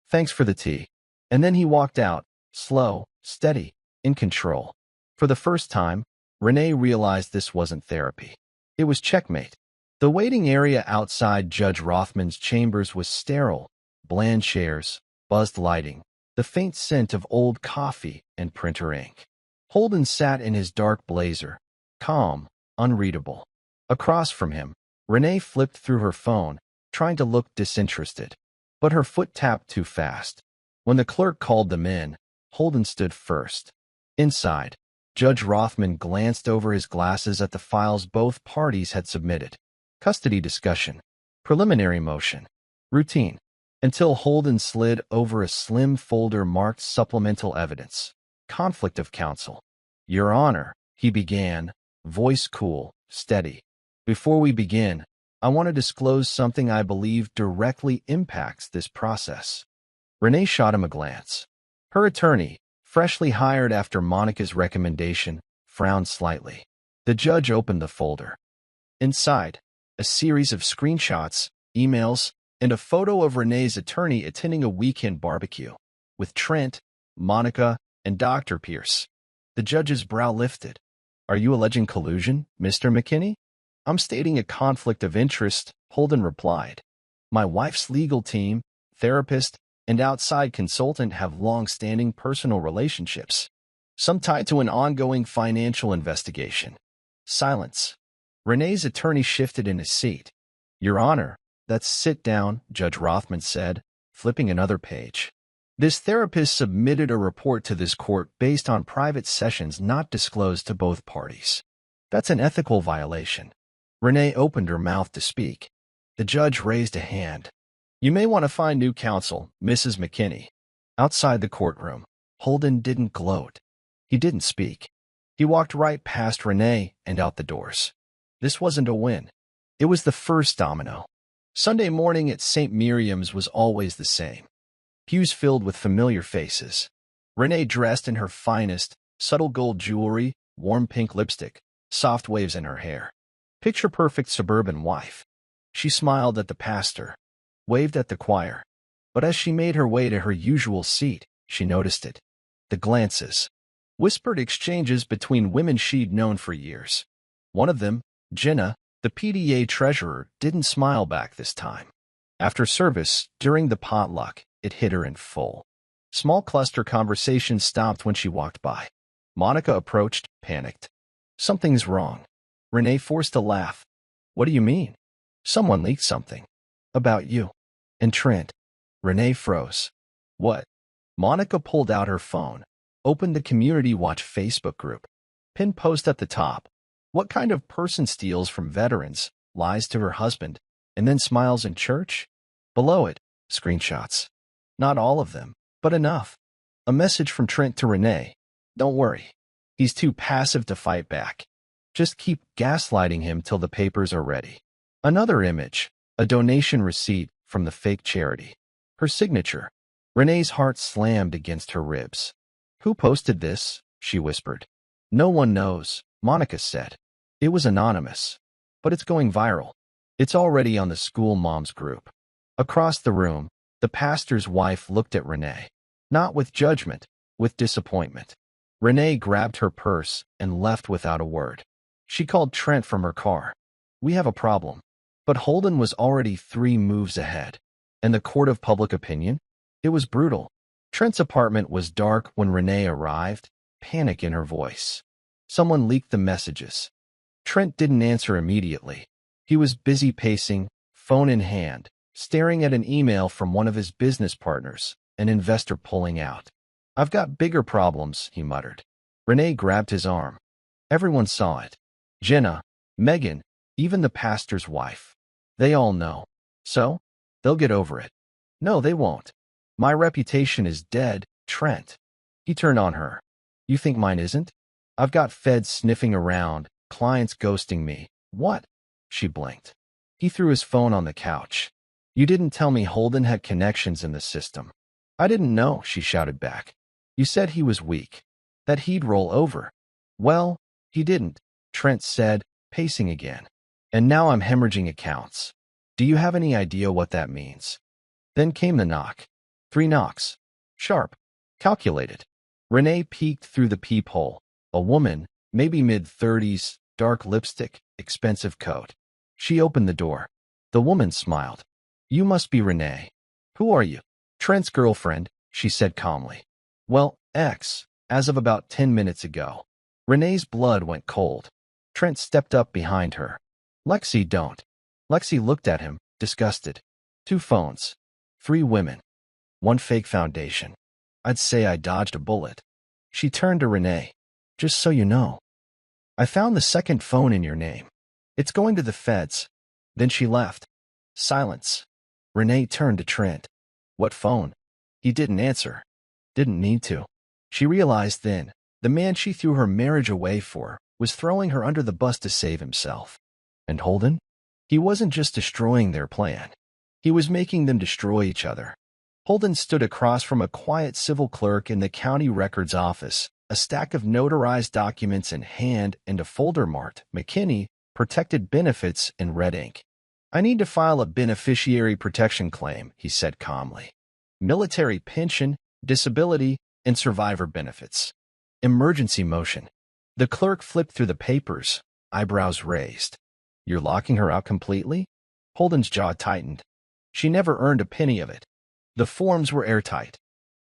"Thanks for the tea." And then he walked out, slow, steady, in control. For the first time, Renee realized this wasn't therapy. It was checkmate. The waiting area outside Judge Rothman's chambers was sterile, bland chairs, buzzed lighting, the faint scent of old coffee and printer ink. Holden sat in his dark blazer, calm, unreadable. Across from him, Renee flipped through her phone, trying to look disinterested. But her foot tapped too fast. When the clerk called them in, Holden stood first. Inside, Judge Rothman glanced over his glasses at the files both parties had submitted. Custody discussion. Preliminary motion. Routine. Until Holden slid over a slim folder marked supplemental evidence. Conflict of counsel. "Your Honor," he began, voice cool, steady. "Before we begin, I want to disclose something I believe directly impacts this process." Renee shot him a glance. Her attorney, freshly hired after Monica's recommendation, frowned slightly. The judge opened the folder. Inside, a series of screenshots, emails, and a photo of Renee's attorney attending a weekend barbecue with Trent, Monica, and Dr. Pierce. The judge's brow lifted. "Are you alleging collusion, Mr. McKinney?" "I'm stating a conflict of interest," Holden replied. "My wife's legal team, therapist, and outside consultant have long-standing personal relationships, some tied to an ongoing financial investigation." Silence. Renee's attorney shifted in his seat. "Your Honor, that's sit down," Judge Rothman said, flipping another page. "This therapist submitted a report to this court based on private sessions not disclosed to both parties. That's an ethical violation." Renee opened her mouth to speak. The judge raised a hand. "You may want to find new counsel, Mrs. McKinney." Outside the courtroom, Holden didn't gloat. He didn't speak. He walked right past Renee and out the doors. This wasn't a win. It was the first domino. Sunday morning at St. Miriam's was always the same. Pews filled with familiar faces. Renee dressed in her finest, subtle gold jewelry, warm pink lipstick, soft waves in her hair. Picture-perfect suburban wife. She smiled at the pastor, waved at the choir. But as she made her way to her usual seat, she noticed it. The glances. Whispered exchanges between women she'd known for years. One of them, Jenna, the PDA treasurer, didn't smile back this time. After service, during the potluck, it hit her in full. Small cluster conversations stopped when she walked by. Monica approached, panicked. "Something's wrong." Renee forced a laugh. "What do you mean?" "Someone leaked something. About you. And Trent." Renee froze. "What?" Monica pulled out her phone, opened the Community Watch Facebook group. Pinned post at the top. "What kind of person steals from veterans, lies to her husband, and then smiles in church?" Below it, screenshots. Not all of them, but enough. A message from Trent to Renee. "Don't worry. He's too passive to fight back. Just keep gaslighting him till the papers are ready." Another image, a donation receipt from the fake charity. Her signature. Renee's heart slammed against her ribs. "Who posted this?" she whispered. "No one knows," Monica said. "It was anonymous. But it's going viral. It's already on the school moms group." Across the room, the pastor's wife looked at Renee. Not with judgment, with disappointment. Renee grabbed her purse and left without a word. She called Trent from her car. "We have a problem." But Holden was already 3 moves ahead. And the court of public opinion? It was brutal. Trent's apartment was dark when Renee arrived, panic in her voice. Someone leaked the messages. Trent didn't answer immediately. He was busy pacing, phone in hand, staring at an email from one of his business partners, an investor pulling out. "I've got bigger problems," he muttered. Renee grabbed his arm. Everyone saw it. Jenna, Megan, even the pastor's wife. They all know. So? They'll get over it. "No, they won't. My reputation is dead, Trent." He turned on her. "You think mine isn't? I've got feds sniffing around, clients ghosting me." "What?" She blinked. He threw his phone on the couch. "You didn't tell me Holden had connections in the system." "I didn't know," she shouted back. "You said he was weak, that he'd roll over." "Well, he didn't," Trent said, pacing again. And now I'm hemorrhaging accounts. Do you have any idea what that means? Then came the knock. 3 knocks. Sharp. Calculated. Renee peeked through the peephole. A woman, maybe mid-30s, dark lipstick, expensive coat. She opened the door. The woman smiled. You must be Renee. Who are you? Trent's girlfriend, she said calmly. Well, as of about 10 minutes ago. Renee's blood went cold. Trent stepped up behind her. Lexi, don't. Lexi looked at him, disgusted. 2 phones. 3 women. 1 fake foundation. I'd say I dodged a bullet. She turned to Renee. Just so you know, I found the 2nd phone in your name. It's going to the feds. Then she left. Silence. Renee turned to Trent. What phone? He didn't answer. Didn't need to. She realized then, the man she threw her marriage away for was throwing her under the bus to save himself. And Holden? He wasn't just destroying their plan. He was making them destroy each other. Holden stood across from a quiet civil clerk in the county records office, a stack of notarized documents in hand and a folder marked McKinney, Protected Benefits in red ink. I need to file a beneficiary protection claim, he said calmly. Military pension, disability, and survivor benefits. Emergency motion. The clerk flipped through the papers, eyebrows raised. You're locking her out completely? Holden's jaw tightened. She never earned a penny of it. The forms were airtight,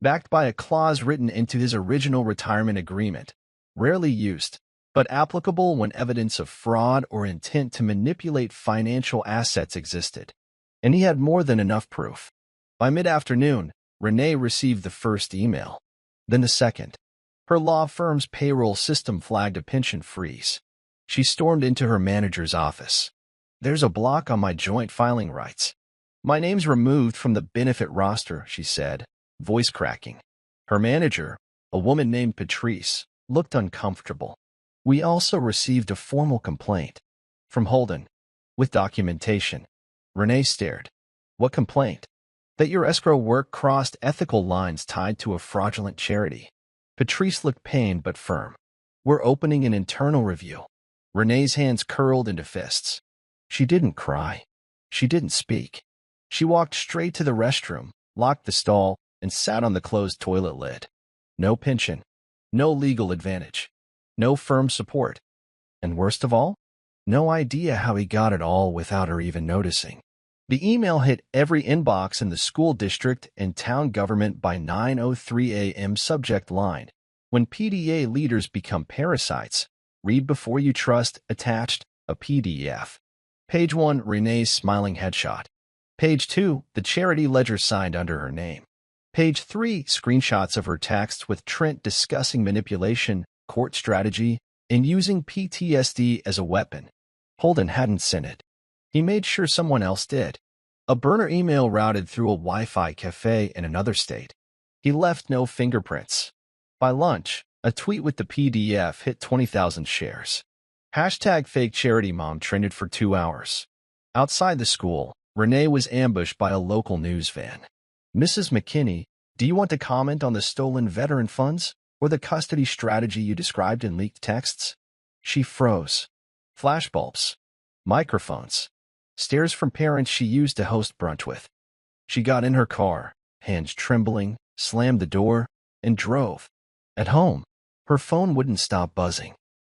backed by a clause written into his original retirement agreement, rarely used, but applicable when evidence of fraud or intent to manipulate financial assets existed. And he had more than enough proof. By mid-afternoon, Renee received the first email, then the second. Her law firm's payroll system flagged a pension freeze. She stormed into her manager's office. There's a block on my joint filing rights. My name's removed from the benefit roster, she said, voice cracking. Her manager, a woman named Patrice, looked uncomfortable. We also received a formal complaint from Holden, with documentation. Renee stared. What complaint? That your escrow work crossed ethical lines tied to a fraudulent charity. Patrice looked pained but firm. We're opening an internal review. Renee's hands curled into fists. She didn't cry. She didn't speak. She walked straight to the restroom, locked the stall, and sat on the closed toilet lid. No pension. No legal advantage. No firm support. And worst of all, no idea how he got it all without her even noticing. The email hit every inbox in the school district and town government by 9:03 a.m. Subject line. When PDA leaders become parasites, read before you trust. Attached, a PDF. Page 1, Renee's smiling headshot. Page 2, the charity ledger signed under her name. Page 3, screenshots of her texts with Trent discussing manipulation, court strategy, and using PTSD as a weapon. Holden hadn't sent it. He made sure someone else did. A burner email routed through a Wi-Fi cafe in another state. He left no fingerprints. By lunch, a tweet with the PDF hit 20,000 shares. Hashtag fake charity mom trended for 2 hours. Outside the school, Renee was ambushed by a local news van. Mrs. McKinney, do you want to comment on the stolen veteran funds or the custody strategy you described in leaked texts? She froze. Flashbulbs. Microphones. Stares from parents she used to host brunch with. She got in her car, hands trembling, slammed the door, and drove. At home, her phone wouldn't stop buzzing.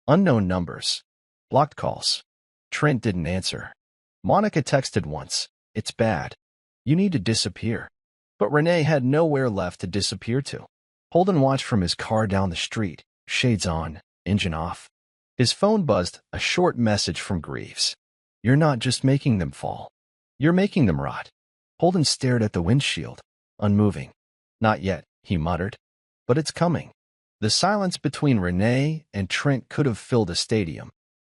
Unknown numbers. Blocked calls. Trent didn't answer. Monica texted once. It's bad. You need to disappear. But Renee had nowhere left to disappear to. Holden watched from his car down the street, shades on, engine off. His phone buzzed, a short message from Greaves. You're not just making them fall. You're making them rot. Holden stared at the windshield, unmoving. Not yet, he muttered. But it's coming. The silence between Renee and Trent could have filled a stadium.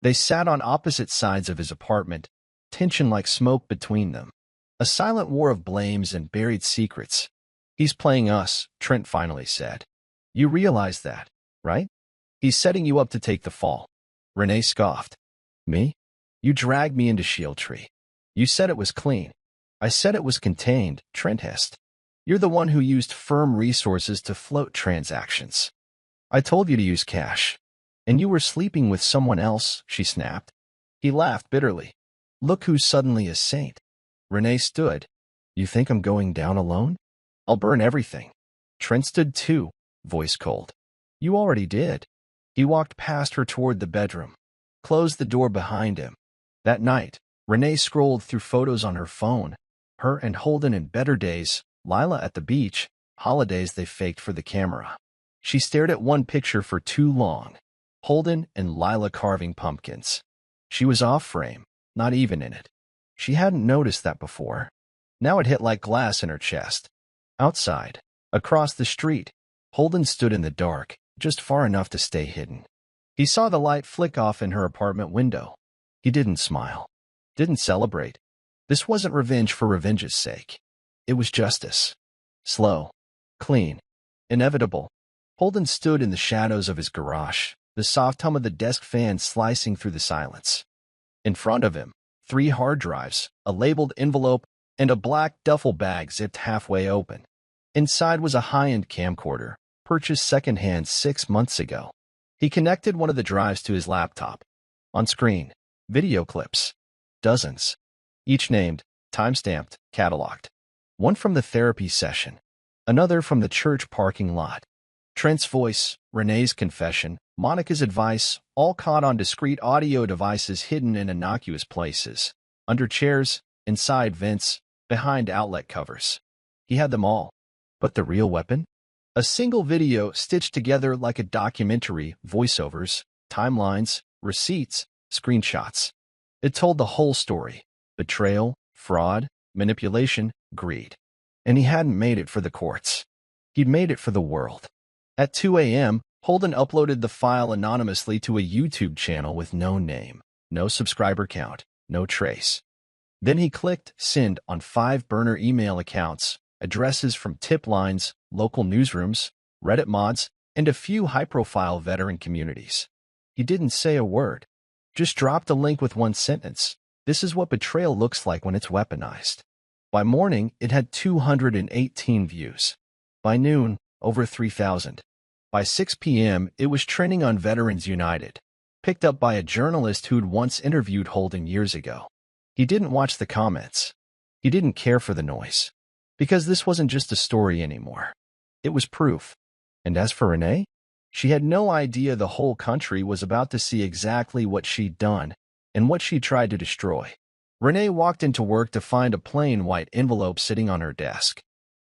They sat on opposite sides of his apartment, tension like smoke between them. A silent war of blames and buried secrets. He's playing us, Trent finally said. You realize that, right? He's setting you up to take the fall. Renee scoffed. Me? You dragged me into Shieldtree. You said it was clean. I said it was contained, Trent hissed. You're the one who used firm resources to float transactions. I told you to use cash. And you were sleeping with someone else, she snapped. He laughed bitterly. Look who's suddenly a saint. Renee stood. You think I'm going down alone? I'll burn everything. Trent stood too, voice cold. You already did. He walked past her toward the bedroom, closed the door behind him. That night, Renee scrolled through photos on her phone. Her and Holden in better days, Lila at the beach, holidays they faked for the camera. She stared at one picture for too long. Holden and Lila carving pumpkins. She was off frame, not even in it. She hadn't noticed that before. Now it hit like glass in her chest. Outside, across the street, Holden stood in the dark, just far enough to stay hidden. He saw the light flick off in her apartment window. He didn't smile, didn't celebrate. This wasn't revenge for revenge's sake. It was justice. Slow, clean, inevitable. Holden stood in the shadows of his garage, the soft hum of the desk fan slicing through the silence. In front of him, 3 hard drives, a labeled envelope, and a black duffel bag zipped halfway open. Inside was a high-end camcorder, purchased secondhand 6 months ago. He connected one of the drives to his laptop. On screen, video clips. Dozens. Each named, time-stamped, cataloged. One from the therapy session. Another from the church parking lot. Trent's voice, Renee's confession, Monica's advice, all caught on discrete audio devices hidden in innocuous places. Under chairs, inside vents, behind outlet covers. He had them all. But the real weapon? A single video stitched together like a documentary, voiceovers, timelines, receipts, screenshots. It told the whole story. Betrayal, fraud, manipulation, greed. And he hadn't made it for the courts. He'd made it for the world. At 2 a.m., Holden uploaded the file anonymously to a YouTube channel with no name, no subscriber count, no trace. Then he clicked send on 5 burner email accounts, addresses from tip lines, local newsrooms, Reddit mods, and a few high-profile veteran communities. He didn't say a word, just dropped a link with one sentence. This is what betrayal looks like when it's weaponized. By morning, it had 218 views. By noon, over 3,000. By 6 p.m., it was trending on Veterans United, picked up by a journalist who'd once interviewed Holden years ago. He didn't watch the comments. He didn't care for the noise. Because this wasn't just a story anymore. It was proof. And as for Renee, she had no idea the whole country was about to see exactly what she'd done and what she tried to destroy. Renee walked into work to find a plain white envelope sitting on her desk.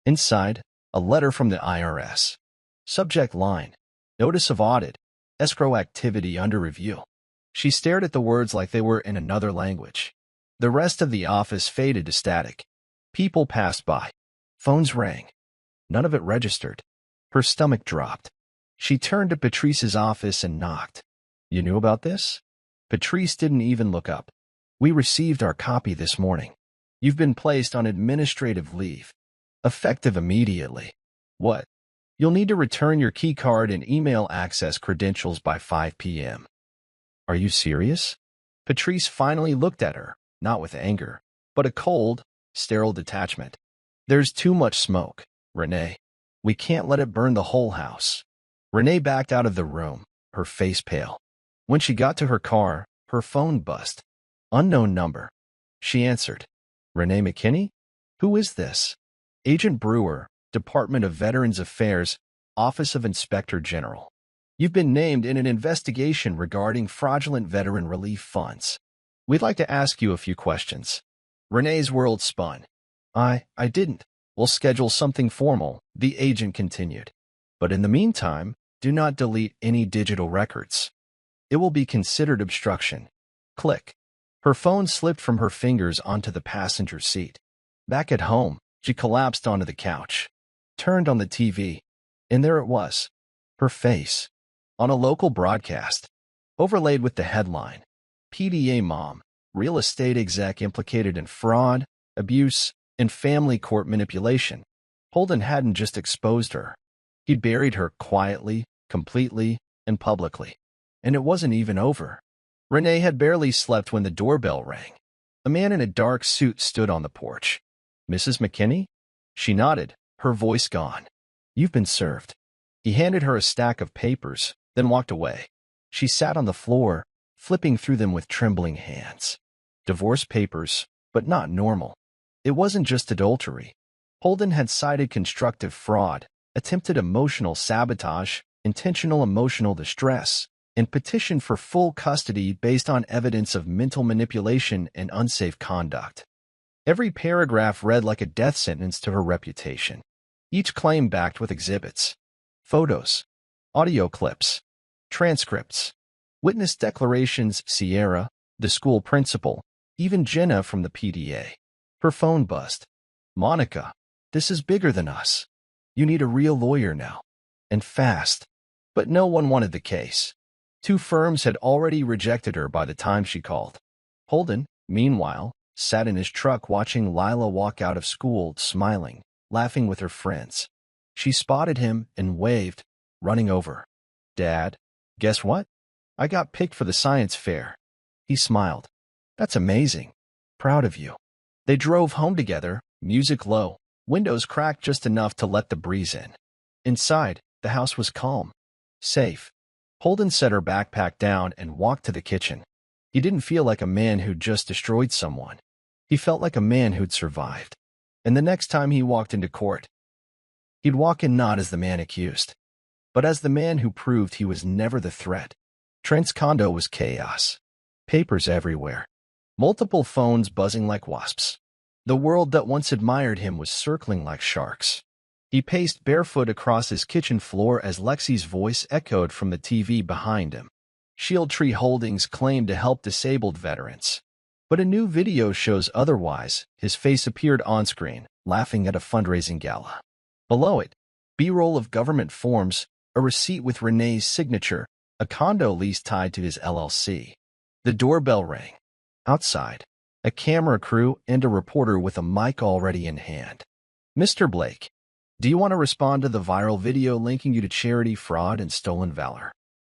Inside, a letter from the IRS. Subject line, Notice of Audit, Escrow Activity Under Review. She stared at the words like they were in another language. The rest of the office faded to static. People passed by. Phones rang. None of it registered. Her stomach dropped. She turned to Patrice's office and knocked. You knew about this? Patrice didn't even look up. We received our copy this morning. You've been placed on administrative leave. Effective immediately. What? You'll need to return your key card and email access credentials by 5 p.m. Are you serious? Patrice finally looked at her, not with anger, but a cold, sterile detachment. There's too much smoke, Renee. We can't let it burn the whole house. Renee backed out of the room, her face pale. When she got to her car, her phone buzzed. Unknown number. She answered. Renee McKinney? Who is this? Agent Brewer, Department of Veterans Affairs, Office of Inspector General. You've been named in an investigation regarding fraudulent veteran relief funds. We'd like to ask you a few questions. Renee's world spun. I didn't. We'll schedule something formal, the agent continued. But in the meantime, do not delete any digital records. It will be considered obstruction. Click. Her phone slipped from her fingers onto the passenger seat. Back at home, she collapsed onto the couch, turned on the TV, and there it was, her face, on a local broadcast, overlaid with the headline, PDA Mom, Real Estate Exec Implicated in Fraud, Abuse, and Family Court Manipulation. Holden hadn't just exposed her. He'd buried her quietly, completely, and publicly. And it wasn't even over. Renee had barely slept when the doorbell rang. A man in a dark suit stood on the porch. Mrs. McKinney? She nodded, her voice gone. You've been served. He handed her a stack of papers, then walked away. She sat on the floor, flipping through them with trembling hands. Divorce papers, but not normal. It wasn't just adultery. Holden had cited constructive fraud, attempted emotional sabotage, intentional emotional distress, and petitioned for full custody based on evidence of mental manipulation and unsafe conduct. Every paragraph read like a death sentence to her reputation. Each claim backed with exhibits, photos, audio clips, transcripts, witness declarations. Sierra, the school principal, even Jenna from the PTA. Her phone buzzed. "Monica, this is bigger than us. You need a real lawyer now. And fast." But no one wanted the case. 2 firms had already rejected her by the time she called. Holden, meanwhile, sat in his truck watching Lila walk out of school, smiling, laughing with her friends. She spotted him and waved, running over. "Dad, guess what? I got picked for the science fair." He smiled. "That's amazing. Proud of you." They drove home together, music low, windows cracked just enough to let the breeze in. Inside, the house was calm, safe. Holden set her backpack down and walked to the kitchen. He didn't feel like a man who'd just destroyed someone. He felt like a man who'd survived. And the next time he walked into court, he'd walk in not as the man accused, but as the man who proved he was never the threat. Trent's condo was chaos. Papers everywhere. Multiple phones buzzing like wasps. The world that once admired him was circling like sharks. He paced barefoot across his kitchen floor as Lexi's voice echoed from the TV behind him. Shield Tree Holdings claimed to help disabled veterans. But a new video shows otherwise. His face appeared on-screen, laughing at a fundraising gala. Below it, B-roll of government forms, a receipt with Renee's signature, a condo lease tied to his LLC. The doorbell rang. Outside, a camera crew and a reporter with a mic already in hand. "Mr. Blake, do you want to respond to the viral video linking you to charity fraud and stolen valor?"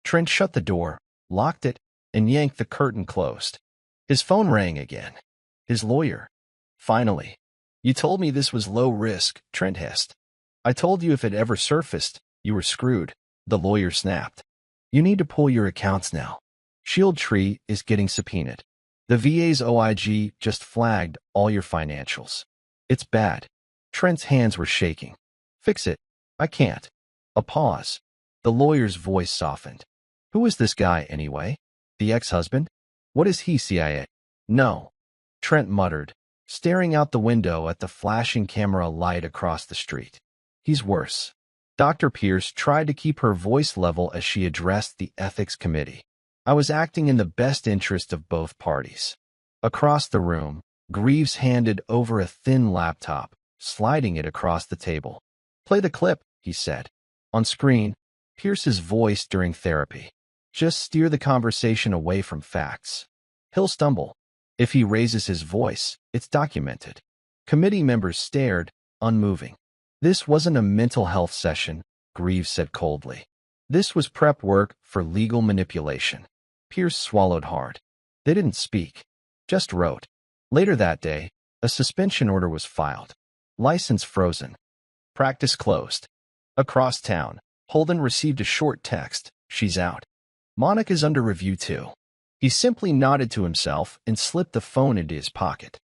Trent shut the door, locked it, and yanked the curtain closed. His phone rang again. His lawyer. "Finally. You told me this was low risk," Trent hissed. "I told you if it ever surfaced, you were screwed," the lawyer snapped. "You need to pull your accounts now. Shield Tree is getting subpoenaed. The VA's OIG just flagged all your financials. It's bad." Trent's hands were shaking. "Fix it." "I can't." A pause. The lawyer's voice softened. "Who is this guy, anyway? The ex-husband? What is he, CIA?" "No," Trent muttered, staring out the window at the flashing camera light across the street. "He's worse." Dr. Pierce tried to keep her voice level as she addressed the ethics committee. "I was acting in the best interest of both parties." Across the room, Greaves handed over a thin laptop, sliding it across the table. "Play the clip," he said. On screen, Pierce's voice during therapy. "Just steer the conversation away from facts. He'll stumble. If he raises his voice, it's documented." Committee members stared, unmoving. "This wasn't a mental health session," Greaves said coldly. "This was prep work for legal manipulation." Pierce swallowed hard. They didn't speak, just wrote. Later that day, a suspension order was filed. License frozen. Practice closed. Across town, Holden received a short text. "She's out. Monica's under review too." He simply nodded to himself and slipped the phone into his pocket.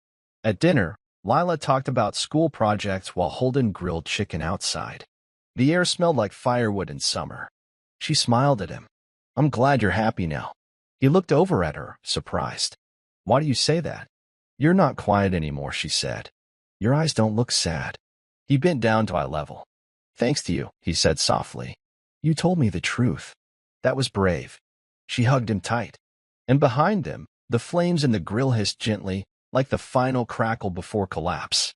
At dinner, Lila talked about school projects while Holden grilled chicken outside. The air smelled like firewood in summer. She smiled at him. "I'm glad you're happy now." He looked over at her, surprised. "Why do you say that?" "You're not quiet anymore," she said. "Your eyes don't look sad." He bent down to eye level. "Thanks to you," he said softly. "You told me the truth." That was brave. She hugged him tight. And behind them, the flames in the grill hissed gently, like the final crackle before collapse.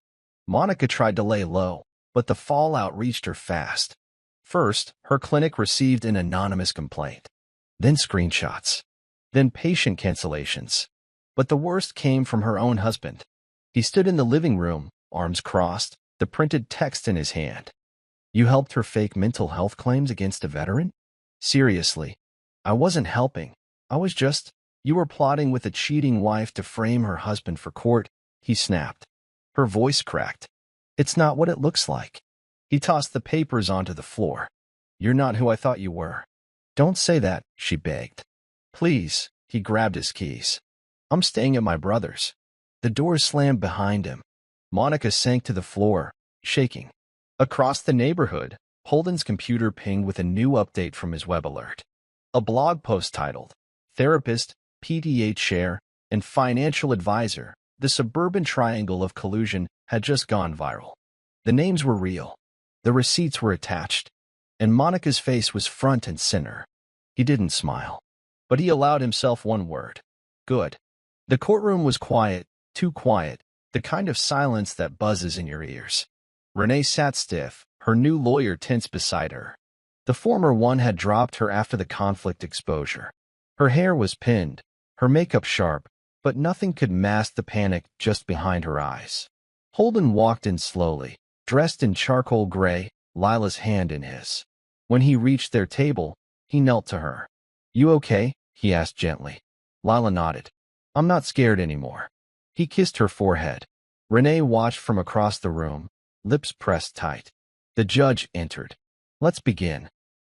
Monica tried to lay low, but the fallout reached her fast. First, her clinic received an anonymous complaint. Then screenshots. Then patient cancellations. But the worst came from her own husband. He stood in the living room, arms crossed, the printed text in his hand. "You helped her fake mental health claims against a veteran?" "Seriously. I wasn't helping. I was just—" "You were plotting with a cheating wife to frame her husband for court," he snapped. Her voice cracked. "It's not what it looks like." He tossed the papers onto the floor. "You're not who I thought you were." "Don't say that," she begged. "Please," He grabbed his keys. I'm staying at my brother's. The door slammed behind him. Monica sank to the floor, shaking. Across the neighborhood, Holden's computer pinged with a new update from his web alert. A blog post titled, Therapist, PTA Chair, and Financial Advisor, the Suburban Triangle of Collusion had just gone viral. The names were real. The receipts were attached. And Monica's face was front and center. He didn't smile. But he allowed himself one word. Good. The courtroom was quiet, too quiet, the kind of silence that buzzes in your ears. Renee sat stiff, her new lawyer tense beside her. The former one had dropped her after the conflict exposure. Her hair was pinned, her makeup sharp, but nothing could mask the panic just behind her eyes. Holden walked in slowly, dressed in charcoal gray, Lila's hand in his. When he reached their table, he knelt to her. You okay? He asked gently. Lila nodded. I'm not scared anymore. He kissed her forehead. Renee watched from across the room, lips pressed tight. The judge entered. Let's begin.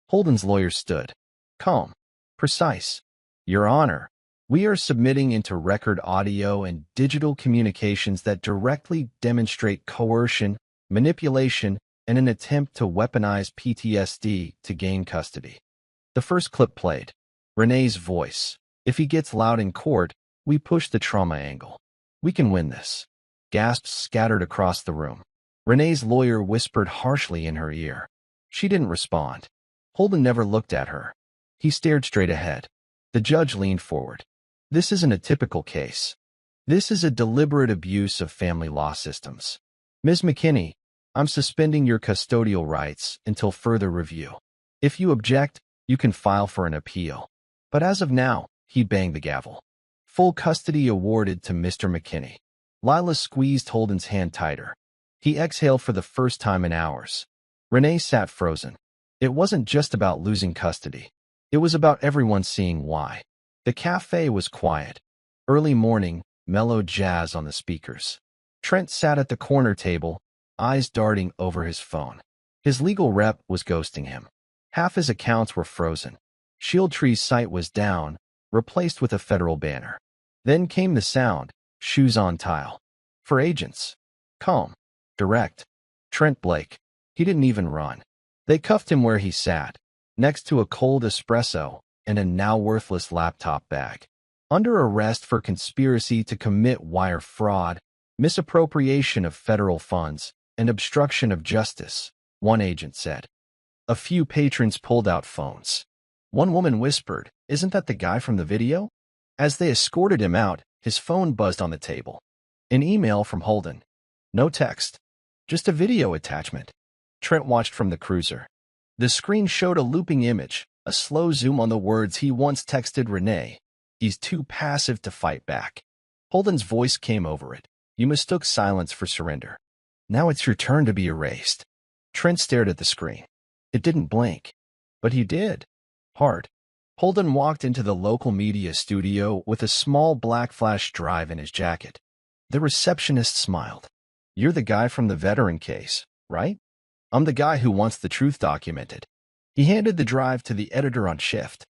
Holden's lawyer stood. Calm. Precise. Your Honor, we are submitting into record audio and digital communications that directly demonstrate coercion, manipulation, and an attempt to weaponize PTSD to gain custody. The first clip played. Renee's voice. If he gets loud in court, we push the trauma angle. We can win this. Gasps scattered across the room. Renee's lawyer whispered harshly in her ear. She didn't respond. Holden never looked at her. He stared straight ahead. The judge leaned forward. This isn't a typical case. This is a deliberate abuse of family law systems. Ms. McKinney, I'm suspending your custodial rights until further review. If you object, you can file for an appeal. But as of now, he banged the gavel. Full custody awarded to Mr. McKinney. Lila squeezed Holden's hand tighter. He exhaled for the first time in hours. Renee sat frozen. It wasn't just about losing custody. It was about everyone seeing why. The cafe was quiet. Early morning, mellow jazz on the speakers. Trent sat at the corner table, eyes darting over his phone. His legal rep was ghosting him. Half his accounts were frozen. Shieldtree's site was down, replaced with a federal banner. Then came the sound, shoes on tile. For agents. Calm. Direct. Trent Blake. He didn't even run. They cuffed him where he sat, next to a cold espresso and a now worthless laptop bag. Under arrest for conspiracy to commit wire fraud, misappropriation of federal funds, and obstruction of justice, one agent said. A few patrons pulled out phones. One woman whispered, "Isn't that the guy from the video?" As they escorted him out, his phone buzzed on the table. An email from Holden. No text. Just a video attachment. Trent watched from the cruiser. The screen showed a looping image, a slow zoom on the words he once texted Renee. He's too passive to fight back. Holden's voice came over it. You mistook silence for surrender. Now it's your turn to be erased. Trent stared at the screen. It didn't blink. But he did. Hard. Holden walked into the local media studio with a small black flash drive in his jacket. The receptionist smiled. You're the guy from the veteran case, right? I'm the guy who wants the truth documented. He handed the drive to the editor on shift.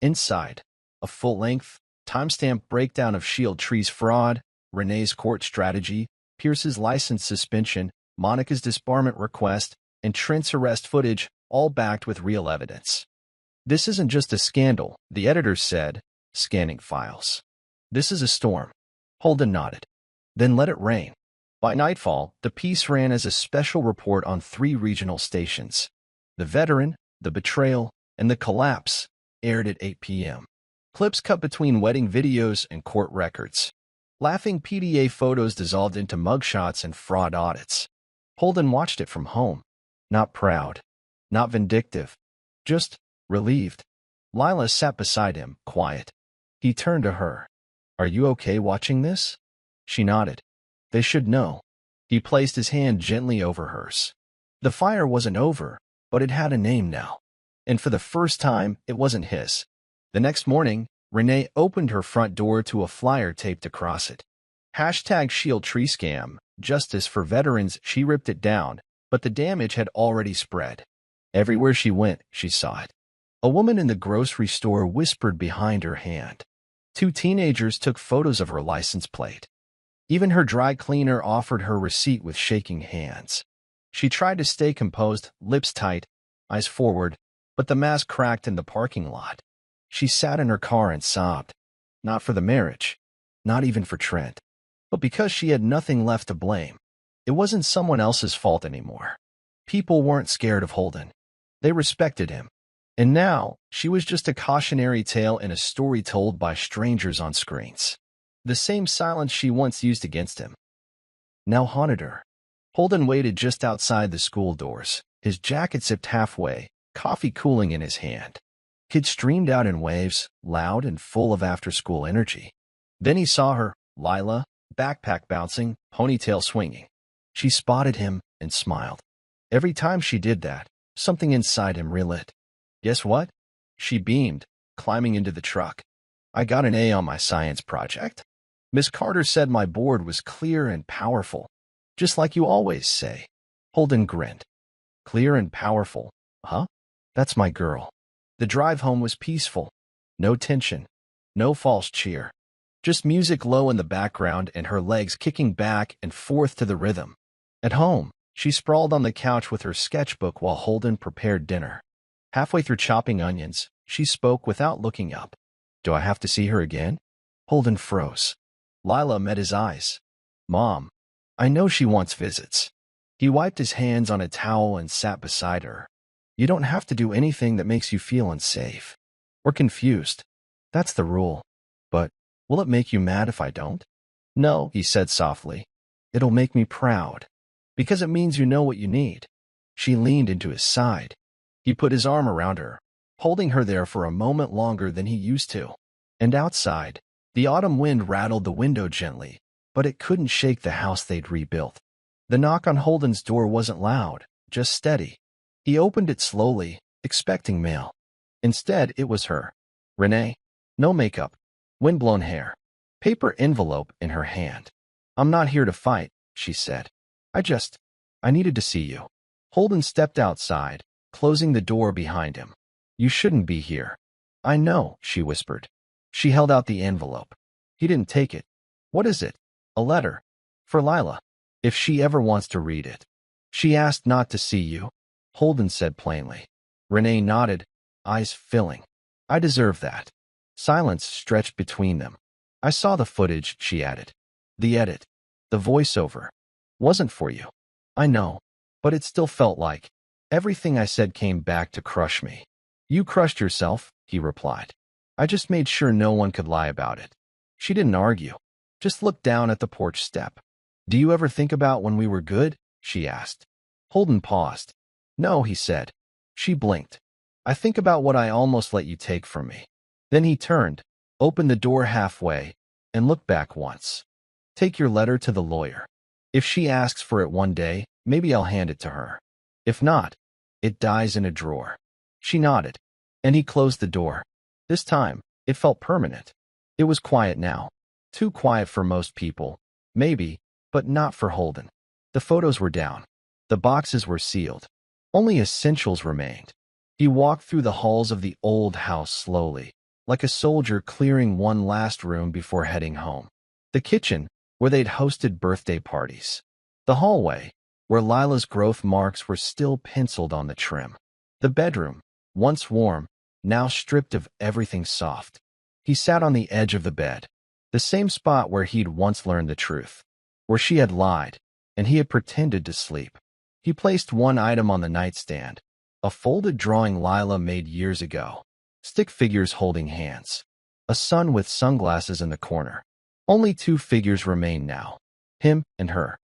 Inside, a full-length, timestamp breakdown of Shieldtree's fraud, Renee's court strategy, Pierce's license suspension, Monica's disbarment request, and Trent's arrest footage, all backed with real evidence. This isn't just a scandal, the editor said, scanning files. This is a storm. Holden nodded. Then let it rain. By nightfall, the piece ran as a special report on 3 regional stations. The Veteran, The Betrayal, and The Collapse aired at 8 p.m. Clips cut between wedding videos and court records. Laughing PDA photos dissolved into mugshots and fraud audits. Holden watched it from home. Not proud. Not vindictive. Just relieved. Lila sat beside him, quiet. He turned to her. Are you okay watching this? She nodded. They should know. He placed his hand gently over hers. The fire wasn't over, but it had a name now. And for the first time, it wasn't his. The next morning, Renee opened her front door to a flyer taped across it. #ShieldTreeScam, Justice for Veterans. She ripped it down, but the damage had already spread. Everywhere she went, she saw it. A woman in the grocery store whispered behind her hand. Two teenagers took photos of her license plate. Even her dry cleaner offered her receipt with shaking hands. She tried to stay composed, lips tight, eyes forward, but the mask cracked in the parking lot. She sat in her car and sobbed. Not for the marriage, not even for Trent, but because she had nothing left to blame. It wasn't someone else's fault anymore. People weren't scared of Holden. They respected him. And now, she was just a cautionary tale in a story told by strangers on screens. The same silence she once used against him now haunted her. Holden waited just outside the school doors, his jacket zipped halfway, coffee cooling in his hand. Kids streamed out in waves, loud and full of after-school energy. Then he saw her, Lila, backpack bouncing, ponytail swinging. She spotted him and smiled. Every time she did that, something inside him relit. Guess what? She beamed, climbing into the truck. I got an A on my science project. Miss Carter said my board was clear and powerful, just like you always say. Holden grinned. Clear and powerful, huh? That's my girl. The drive home was peaceful. No tension, no false cheer. Just music low in the background and her legs kicking back and forth to the rhythm. At home, she sprawled on the couch with her sketchbook while Holden prepared dinner. Halfway through chopping onions, she spoke without looking up. Do I have to see her again? Holden froze. Lila met his eyes. Mom, I know she wants visits. He wiped his hands on a towel and sat beside her. You don't have to do anything that makes you feel unsafe or confused. That's the rule. But will it make you mad if I don't? No, he said softly. It'll make me proud, because it means you know what you need. She leaned into his side. He put his arm around her, holding her there for a moment longer than he used to. And outside, the autumn wind rattled the window gently, but it couldn't shake the house they'd rebuilt. The knock on Holden's door wasn't loud, just steady. He opened it slowly, expecting mail. Instead, it was her. Renee. No makeup. Windblown hair. Paper envelope in her hand. I'm not here to fight, she said. I needed to see you. Holden stepped outside, closing the door behind him. You shouldn't be here. I know, she whispered. She held out the envelope. He didn't take it. What is it? A letter. For Lila. If she ever wants to read it. She asked not to see you, Holden said plainly. Renee nodded, eyes filling. I deserve that. Silence stretched between them. I saw the footage, she added. The edit. The voiceover. Wasn't for you. I know. But it still felt like everything I said came back to crush me. You crushed yourself, he replied. I just made sure no one could lie about it. She didn't argue. Just looked down at the porch step. Do you ever think about when we were good? She asked. Holden paused. No, he said. She blinked. I think about what I almost let you take from me. Then he turned, opened the door halfway, and looked back once. Take your letter to the lawyer. If she asks for it one day, maybe I'll hand it to her. If not, it dies in a drawer. She nodded, and he closed the door. This time, it felt permanent. It was quiet now. Too quiet for most people, maybe, but not for Holden. The photos were down. The boxes were sealed. Only essentials remained. He walked through the halls of the old house slowly, like a soldier clearing one last room before heading home. The kitchen, where they'd hosted birthday parties. The hallway, where Lila's growth marks were still penciled on the trim. The bedroom, once warm, now stripped of everything soft. He sat on the edge of the bed, the same spot where he'd once learned the truth, where she had lied, and he had pretended to sleep. He placed one item on the nightstand, a folded drawing Lila made years ago. Stick figures holding hands. A sun with sunglasses in the corner. Only two figures remain now, him and her.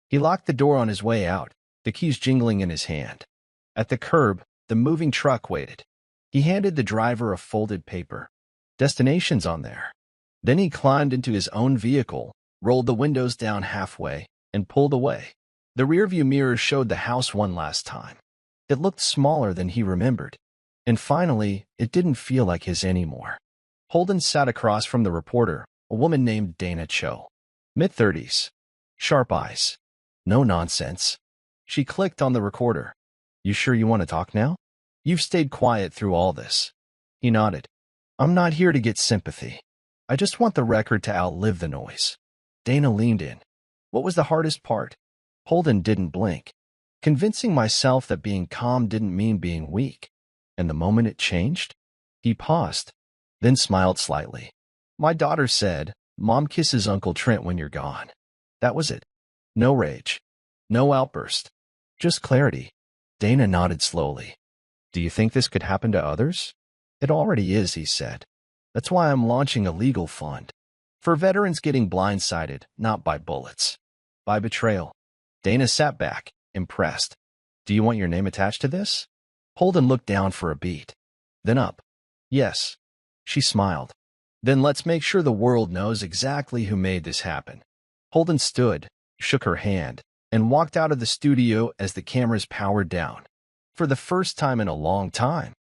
He locked the door on his way out, the keys jingling in his hand. At the curb, the moving truck waited. He handed the driver a folded paper. Destinations on there. Then he climbed into his own vehicle, rolled the windows down halfway, and pulled away. The rearview mirror showed the house one last time. It looked smaller than he remembered. And finally, it didn't feel like his anymore. Holden sat across from the reporter, a woman named Dana Cho. Mid-30s. Sharp eyes. No nonsense. She clicked on the recorder. You sure you want to talk now? You've stayed quiet through all this. He nodded. I'm not here to get sympathy. I just want the record to outlive the noise. Dana leaned in. What was the hardest part? Holden didn't blink, convincing myself that being calm didn't mean being weak. And the moment it changed, he paused, then smiled slightly. My daughter said, Mom kisses Uncle Trent when you're gone. That was it. No rage. No outburst. Just clarity. Dana nodded slowly. Do you think this could happen to others? It already is, he said. That's why I'm launching a legal fund. For veterans getting blindsided, not by bullets. By betrayal. Dana sat back, impressed. Do you want your name attached to this? Holden looked down for a beat. Then up. Yes. She smiled. Then let's make sure the world knows exactly who made this happen. Holden stood, shook her hand, and walked out of the studio as the cameras powered down. For the first time in a long time,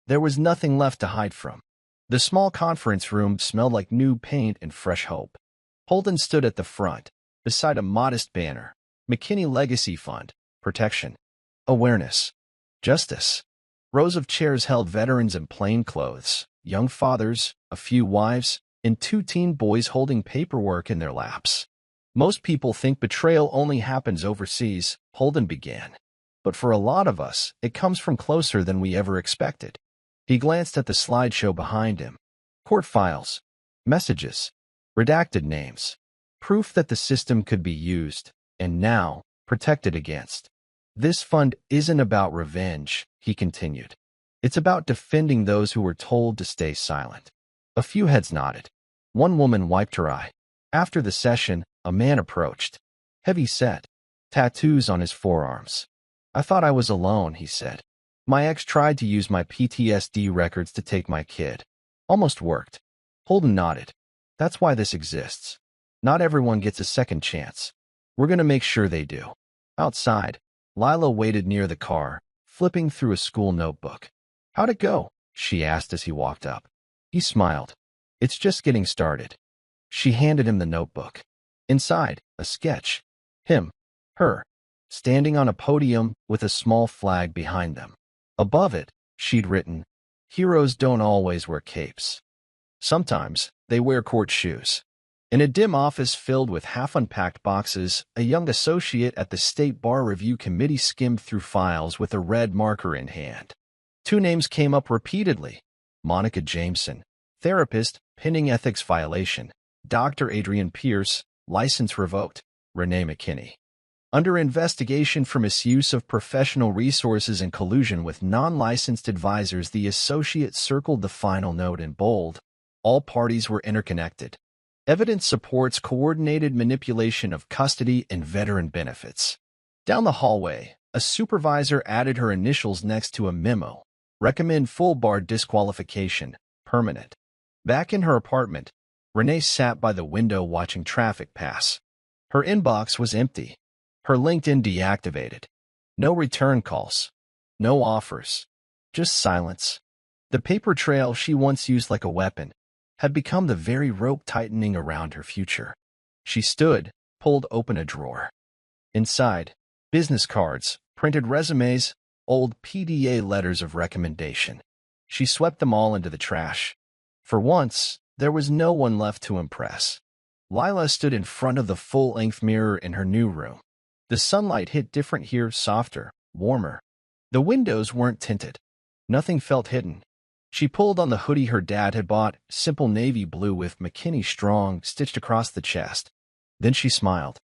there was nothing left to hide from. The small conference room smelled like new paint and fresh hope. Holden stood at the front, beside a modest banner. McKinney Legacy Fund. Protection. Awareness. Justice. Rows of chairs held veterans in plain clothes, young fathers, a few wives, and 2 teen boys holding paperwork in their laps. Most people think betrayal only happens overseas, Holden began. But for a lot of us, it comes from closer than we ever expected. He glanced at the slideshow behind him. Court files, messages, redacted names, proof that the system could be used, and now, protected against. This fund isn't about revenge, he continued. It's about defending those who were told to stay silent. A few heads nodded. One woman wiped her eye. After the session, a man approached. Heavy set, tattoos on his forearms. I thought I was alone, he said. My ex tried to use my PTSD records to take my kid. Almost worked. Holden nodded. That's why this exists. Not everyone gets a second chance. We're going to make sure they do. Outside, Lila waited near the car, flipping through a school notebook. How'd it go? She asked as he walked up. He smiled. It's just getting started. She handed him the notebook. Inside, a sketch. Him, her, standing on a podium with a small flag behind them. Above it, she'd written, Heroes don't always wear capes. Sometimes, they wear court shoes. In a dim office filled with half-unpacked boxes, a young associate at the State Bar Review Committee skimmed through files with a red marker in hand. 2 names came up repeatedly. Monica Jameson, therapist, pending ethics violation. Dr. Adrian Pierce, license revoked. Renee McKinney, under investigation for misuse of professional resources and collusion with non-licensed advisors. The associate circled the final note in bold. All parties were interconnected. Evidence supports coordinated manipulation of custody and veteran benefits. Down the hallway, a supervisor added her initials next to a memo. Recommend full bar disqualification, permanent. Back in her apartment, Renee sat by the window watching traffic pass. Her inbox was empty. Her LinkedIn deactivated. No return calls. No offers. Just silence. The paper trail she once used like a weapon had become the very rope tightening around her future. She stood, pulled open a drawer. Inside, business cards, printed resumes, old PDA letters of recommendation. She swept them all into the trash. For once, there was no one left to impress. Lila stood in front of the full-length mirror in her new room. The sunlight hit different here, softer, warmer. The windows weren't tinted. Nothing felt hidden. She pulled on the hoodie her dad had bought, simple navy blue with McKinney Strong stitched across the chest. Then she smiled.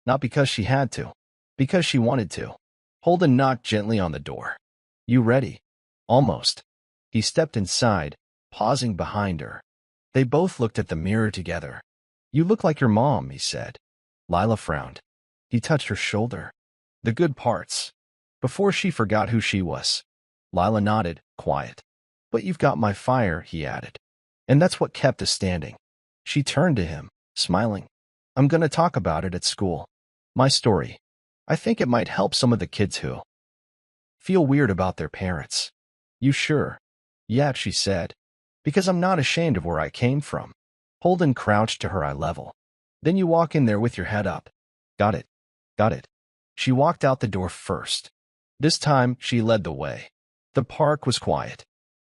Not because she had to. Because she wanted to. Holden knocked gently on the door. You ready? Almost. He stepped inside, pausing behind her. They both looked at the mirror together. You look like your mom, he said. Lila frowned. He touched her shoulder. The good parts. Before she forgot who she was. Lila nodded, quiet. But you've got my fire, he added. And that's what kept us standing. She turned to him, smiling. I'm going to talk about it at school. My story. I think it might help some of the kids who feel weird about their parents. You sure? Yeah, she said. Because I'm not ashamed of where I came from. Holden crouched to her eye level. Then you walk in there with your head up. Got it. Got it. She walked out the door first. This time, she led the way. The park was quiet.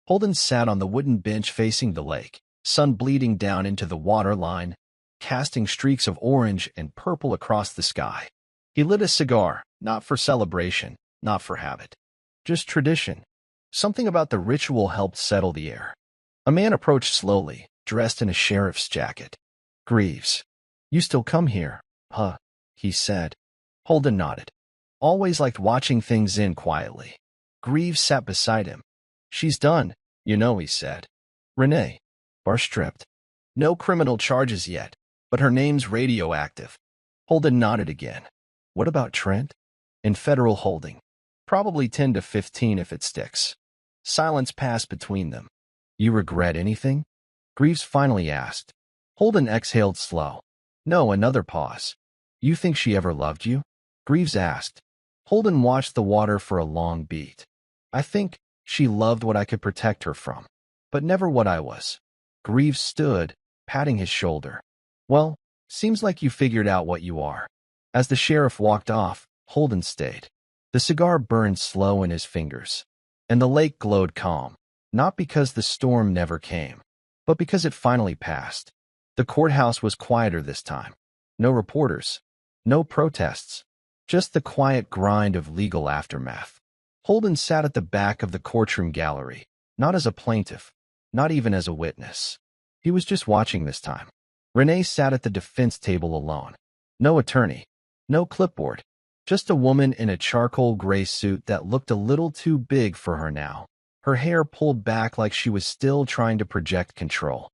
Holden sat on the wooden bench facing the lake, sun bleeding down into the waterline, casting streaks of orange and purple across the sky. He lit a cigar, not for celebration, not for habit. Just tradition. Something about the ritual helped settle the air. A man approached slowly, dressed in a sheriff's jacket. "Greaves, you still come here, huh?" he said. Holden nodded. Always liked watching things in quietly. Greaves sat beside him. "She's done, he said. "Renee. Bar stripped. No criminal charges yet, but her name's radioactive." Holden nodded again. "What about Trent?" "In federal holding. Probably 10 to 15 if it sticks." Silence passed between them. "You regret anything?" Greaves finally asked. Holden exhaled slow. "No," another pause. "You think she ever loved you?" Greaves asked. Holden watched the water for a long beat. "I think she loved what I could protect her from, but never what I was." Greaves stood, patting his shoulder. "Well, seems like you figured out what you are." As the sheriff walked off, Holden stayed. The cigar burned slow in his fingers, and the lake glowed calm, not because the storm never came, but because it finally passed. The courthouse was quieter this time. No reporters, no protests, just the quiet grind of legal aftermath. Holden sat at the back of the courtroom gallery, not as a plaintiff, not even as a witness. He was just watching this time. Renee sat at the defense table alone. No attorney, no clipboard, just a woman in a charcoal gray suit that looked a little too big for her now. Her hair pulled back like she was still trying to project control.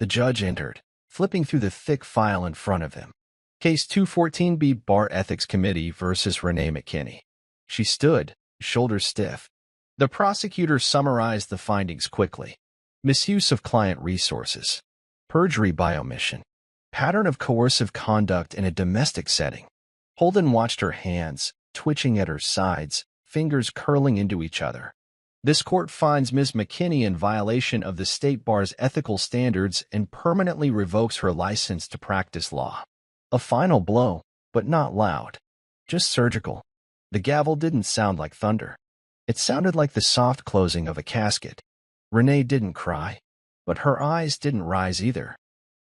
The judge entered, flipping through the thick file in front of him. Case 214B, Bar Ethics Committee versus Renee McKinney. She stood, shoulders stiff. The prosecutor summarized the findings quickly. Misuse of client resources. Perjury by omission. Pattern of coercive conduct in a domestic setting. Holden watched her hands, twitching at her sides, fingers curling into each other. This court finds Ms. McKinney in violation of the state bar's ethical standards and permanently revokes her license to practice law. A final blow, but not loud. Just surgical. The gavel didn't sound like thunder. It sounded like the soft closing of a casket. Renee didn't cry, but her eyes didn't rise either.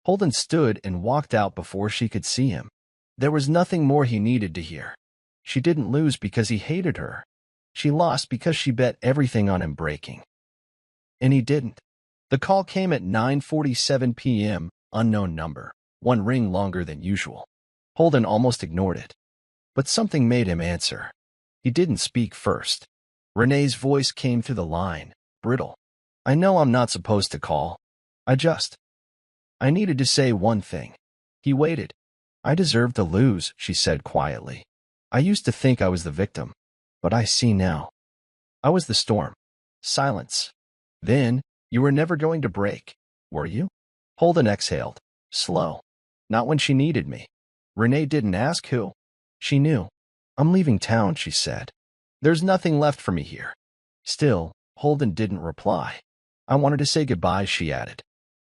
Holden stood and walked out before she could see him. There was nothing more he needed to hear. She didn't lose because he hated her. She lost because she bet everything on him breaking. And he didn't. The call came at 9:47 p.m., unknown number, one ring longer than usual. Holden almost ignored it. But something made him answer. He didn't speak first. Renee's voice came through the line, brittle. "I know I'm not supposed to call. I needed to say one thing." He waited. "I deserve to lose," she said quietly. "I used to think I was the victim, but I see now. I was the storm." Silence. "Then, you were never going to break, were you?" Holden exhaled, slow. "Not when she needed me." Renee didn't ask who. She knew. "I'm leaving town," she said. "There's nothing left for me here." Still, Holden didn't reply. "I wanted to say goodbye," she added.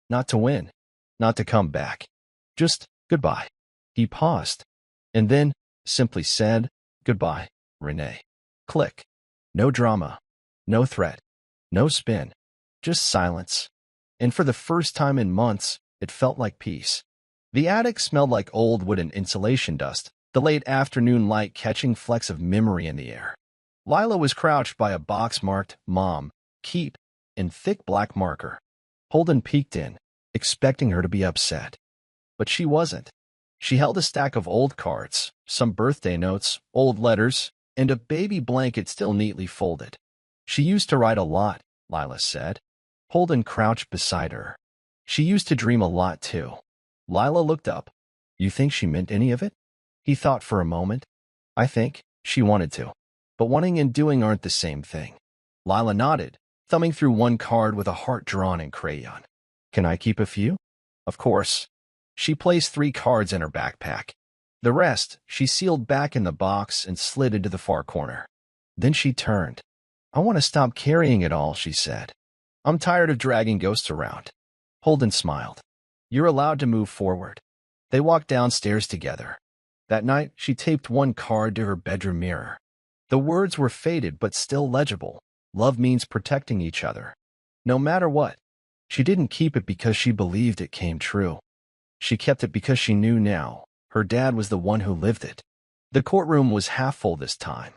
"Not to win, not to come back. Just goodbye." He paused, and then simply said, "Goodbye, Renee." Click. No drama, no threat, no spin, just silence. And for the first time in months, it felt like peace. The attic smelled like old wood and insulation dust, the late afternoon light catching flecks of memory in the air. Lila was crouched by a box marked "Mom, Keep" in thick black marker. Holden peeked in, expecting her to be upset. But she wasn't. She held a stack of old cards, some birthday notes, old letters, and a baby blanket still neatly folded. "She used to write a lot," Lila said. Holden crouched beside her. "She used to dream a lot, too." Lila looked up. "You think she meant any of it?" He thought for a moment. "I think she wanted to. But wanting and doing aren't the same thing." Lila nodded, thumbing through one card with a heart drawn in crayon. "Can I keep a few?" "Of course." She placed 3 cards in her backpack. The rest she sealed back in the box and slid into the far corner. Then she turned. "I want to stop carrying it all," she said. "I'm tired of dragging ghosts around." Holden smiled. "You're allowed to move forward." They walked downstairs together. That night, she taped one card to her bedroom mirror. The words were faded but still legible. "Love means protecting each other. No matter what." She didn't keep it because she believed it came true. She kept it because she knew now her dad was the one who lived it. The courtroom was half full this time.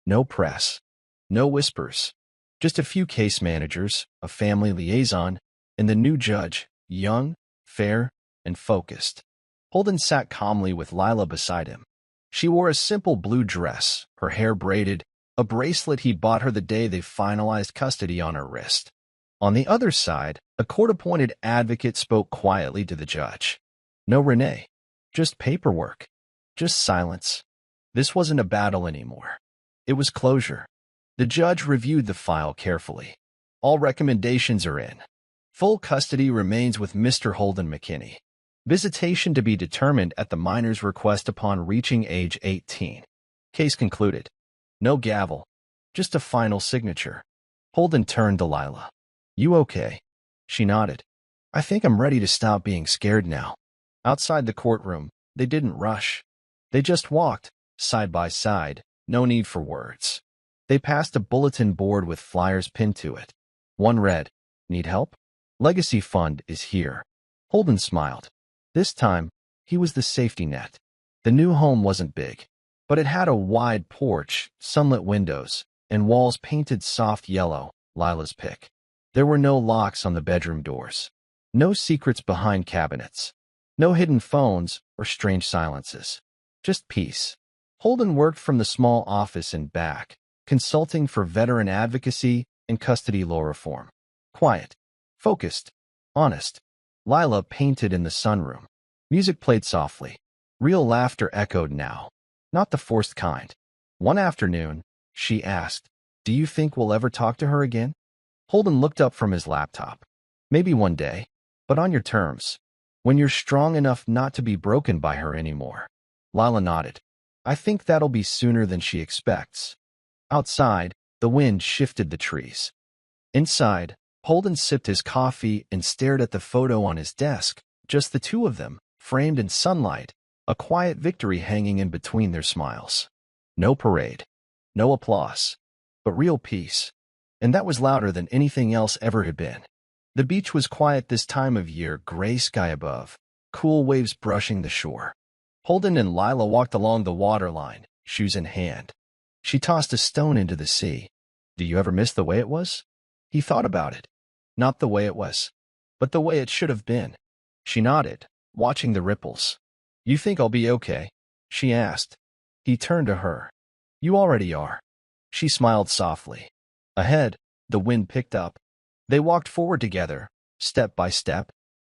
No press, no whispers, just a few case managers, a family liaison, and the new judge, young, fair, and focused. Holden sat calmly with Lila beside him. She wore a simple blue dress, her hair braided, a bracelet he'd bought her the day they finalized custody on her wrist. On the other side, a court-appointed advocate spoke quietly to the judge. No Renee. Just paperwork. Just silence. This wasn't a battle anymore. It was closure. The judge reviewed the file carefully. All recommendations are in. Full custody remains with Mr. Holden McKinney. Visitation to be determined at the minor's request upon reaching age 18. Case concluded. No gavel. Just a final signature. Holden turned to Lila. You okay? She nodded. I think I'm ready to stop being scared now. Outside the courtroom, they didn't rush. They just walked, side by side, no need for words. They passed a bulletin board with flyers pinned to it. One read, Need help? Legacy Fund is here. Holden smiled. This time, he was the safety net. The new home wasn't big, but it had a wide porch, sunlit windows, and walls painted soft yellow, Lila's pick. There were no locks on the bedroom doors. No secrets behind cabinets. No hidden phones or strange silences. Just peace. Holden worked from the small office in back, consulting for veteran advocacy and custody law reform. Quiet. Focused. Honest. Lila painted in the sunroom. Music played softly. Real laughter echoed now. Not the forced kind. One afternoon, she asked, Do you think we'll ever talk to her again? Holden looked up from his laptop. Maybe one day, but on your terms. When you're strong enough not to be broken by her anymore. Lila nodded. I think that'll be sooner than she expects. Outside, the wind shifted the trees. Inside, Holden sipped his coffee and stared at the photo on his desk, just the two of them, framed in sunlight, a quiet victory hanging in between their smiles. No parade, no applause, but real peace. And that was louder than anything else ever had been. The beach was quiet this time of year, gray sky above, cool waves brushing the shore. Holden and Lila walked along the waterline, shoes in hand. She tossed a stone into the sea. Do you ever miss the way it was? He thought about it. Not the way it was, but the way it should have been. She nodded, watching the ripples. You think I'll be okay? She asked. He turned to her. You already are. She smiled softly. Ahead, the wind picked up. They walked forward together, step by step,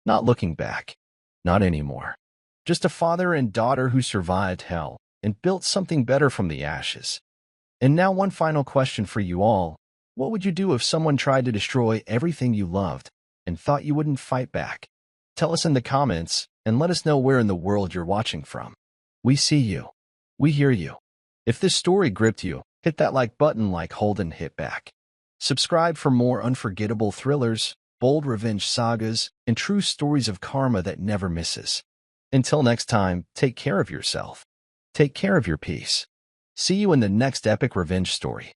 not looking back. Not anymore. Just a father and daughter who survived hell and built something better from the ashes. And now one final question for you all. What would you do if someone tried to destroy everything you loved and thought you wouldn't fight back? Tell us in the comments and let us know where in the world you're watching from. We see you. We hear you. If this story gripped you, hit that like button like Holden hit back. Subscribe for more unforgettable thrillers, bold revenge sagas, and true stories of karma that never misses. Until next time, take care of yourself. Take care of your peace. See you in the next epic revenge story.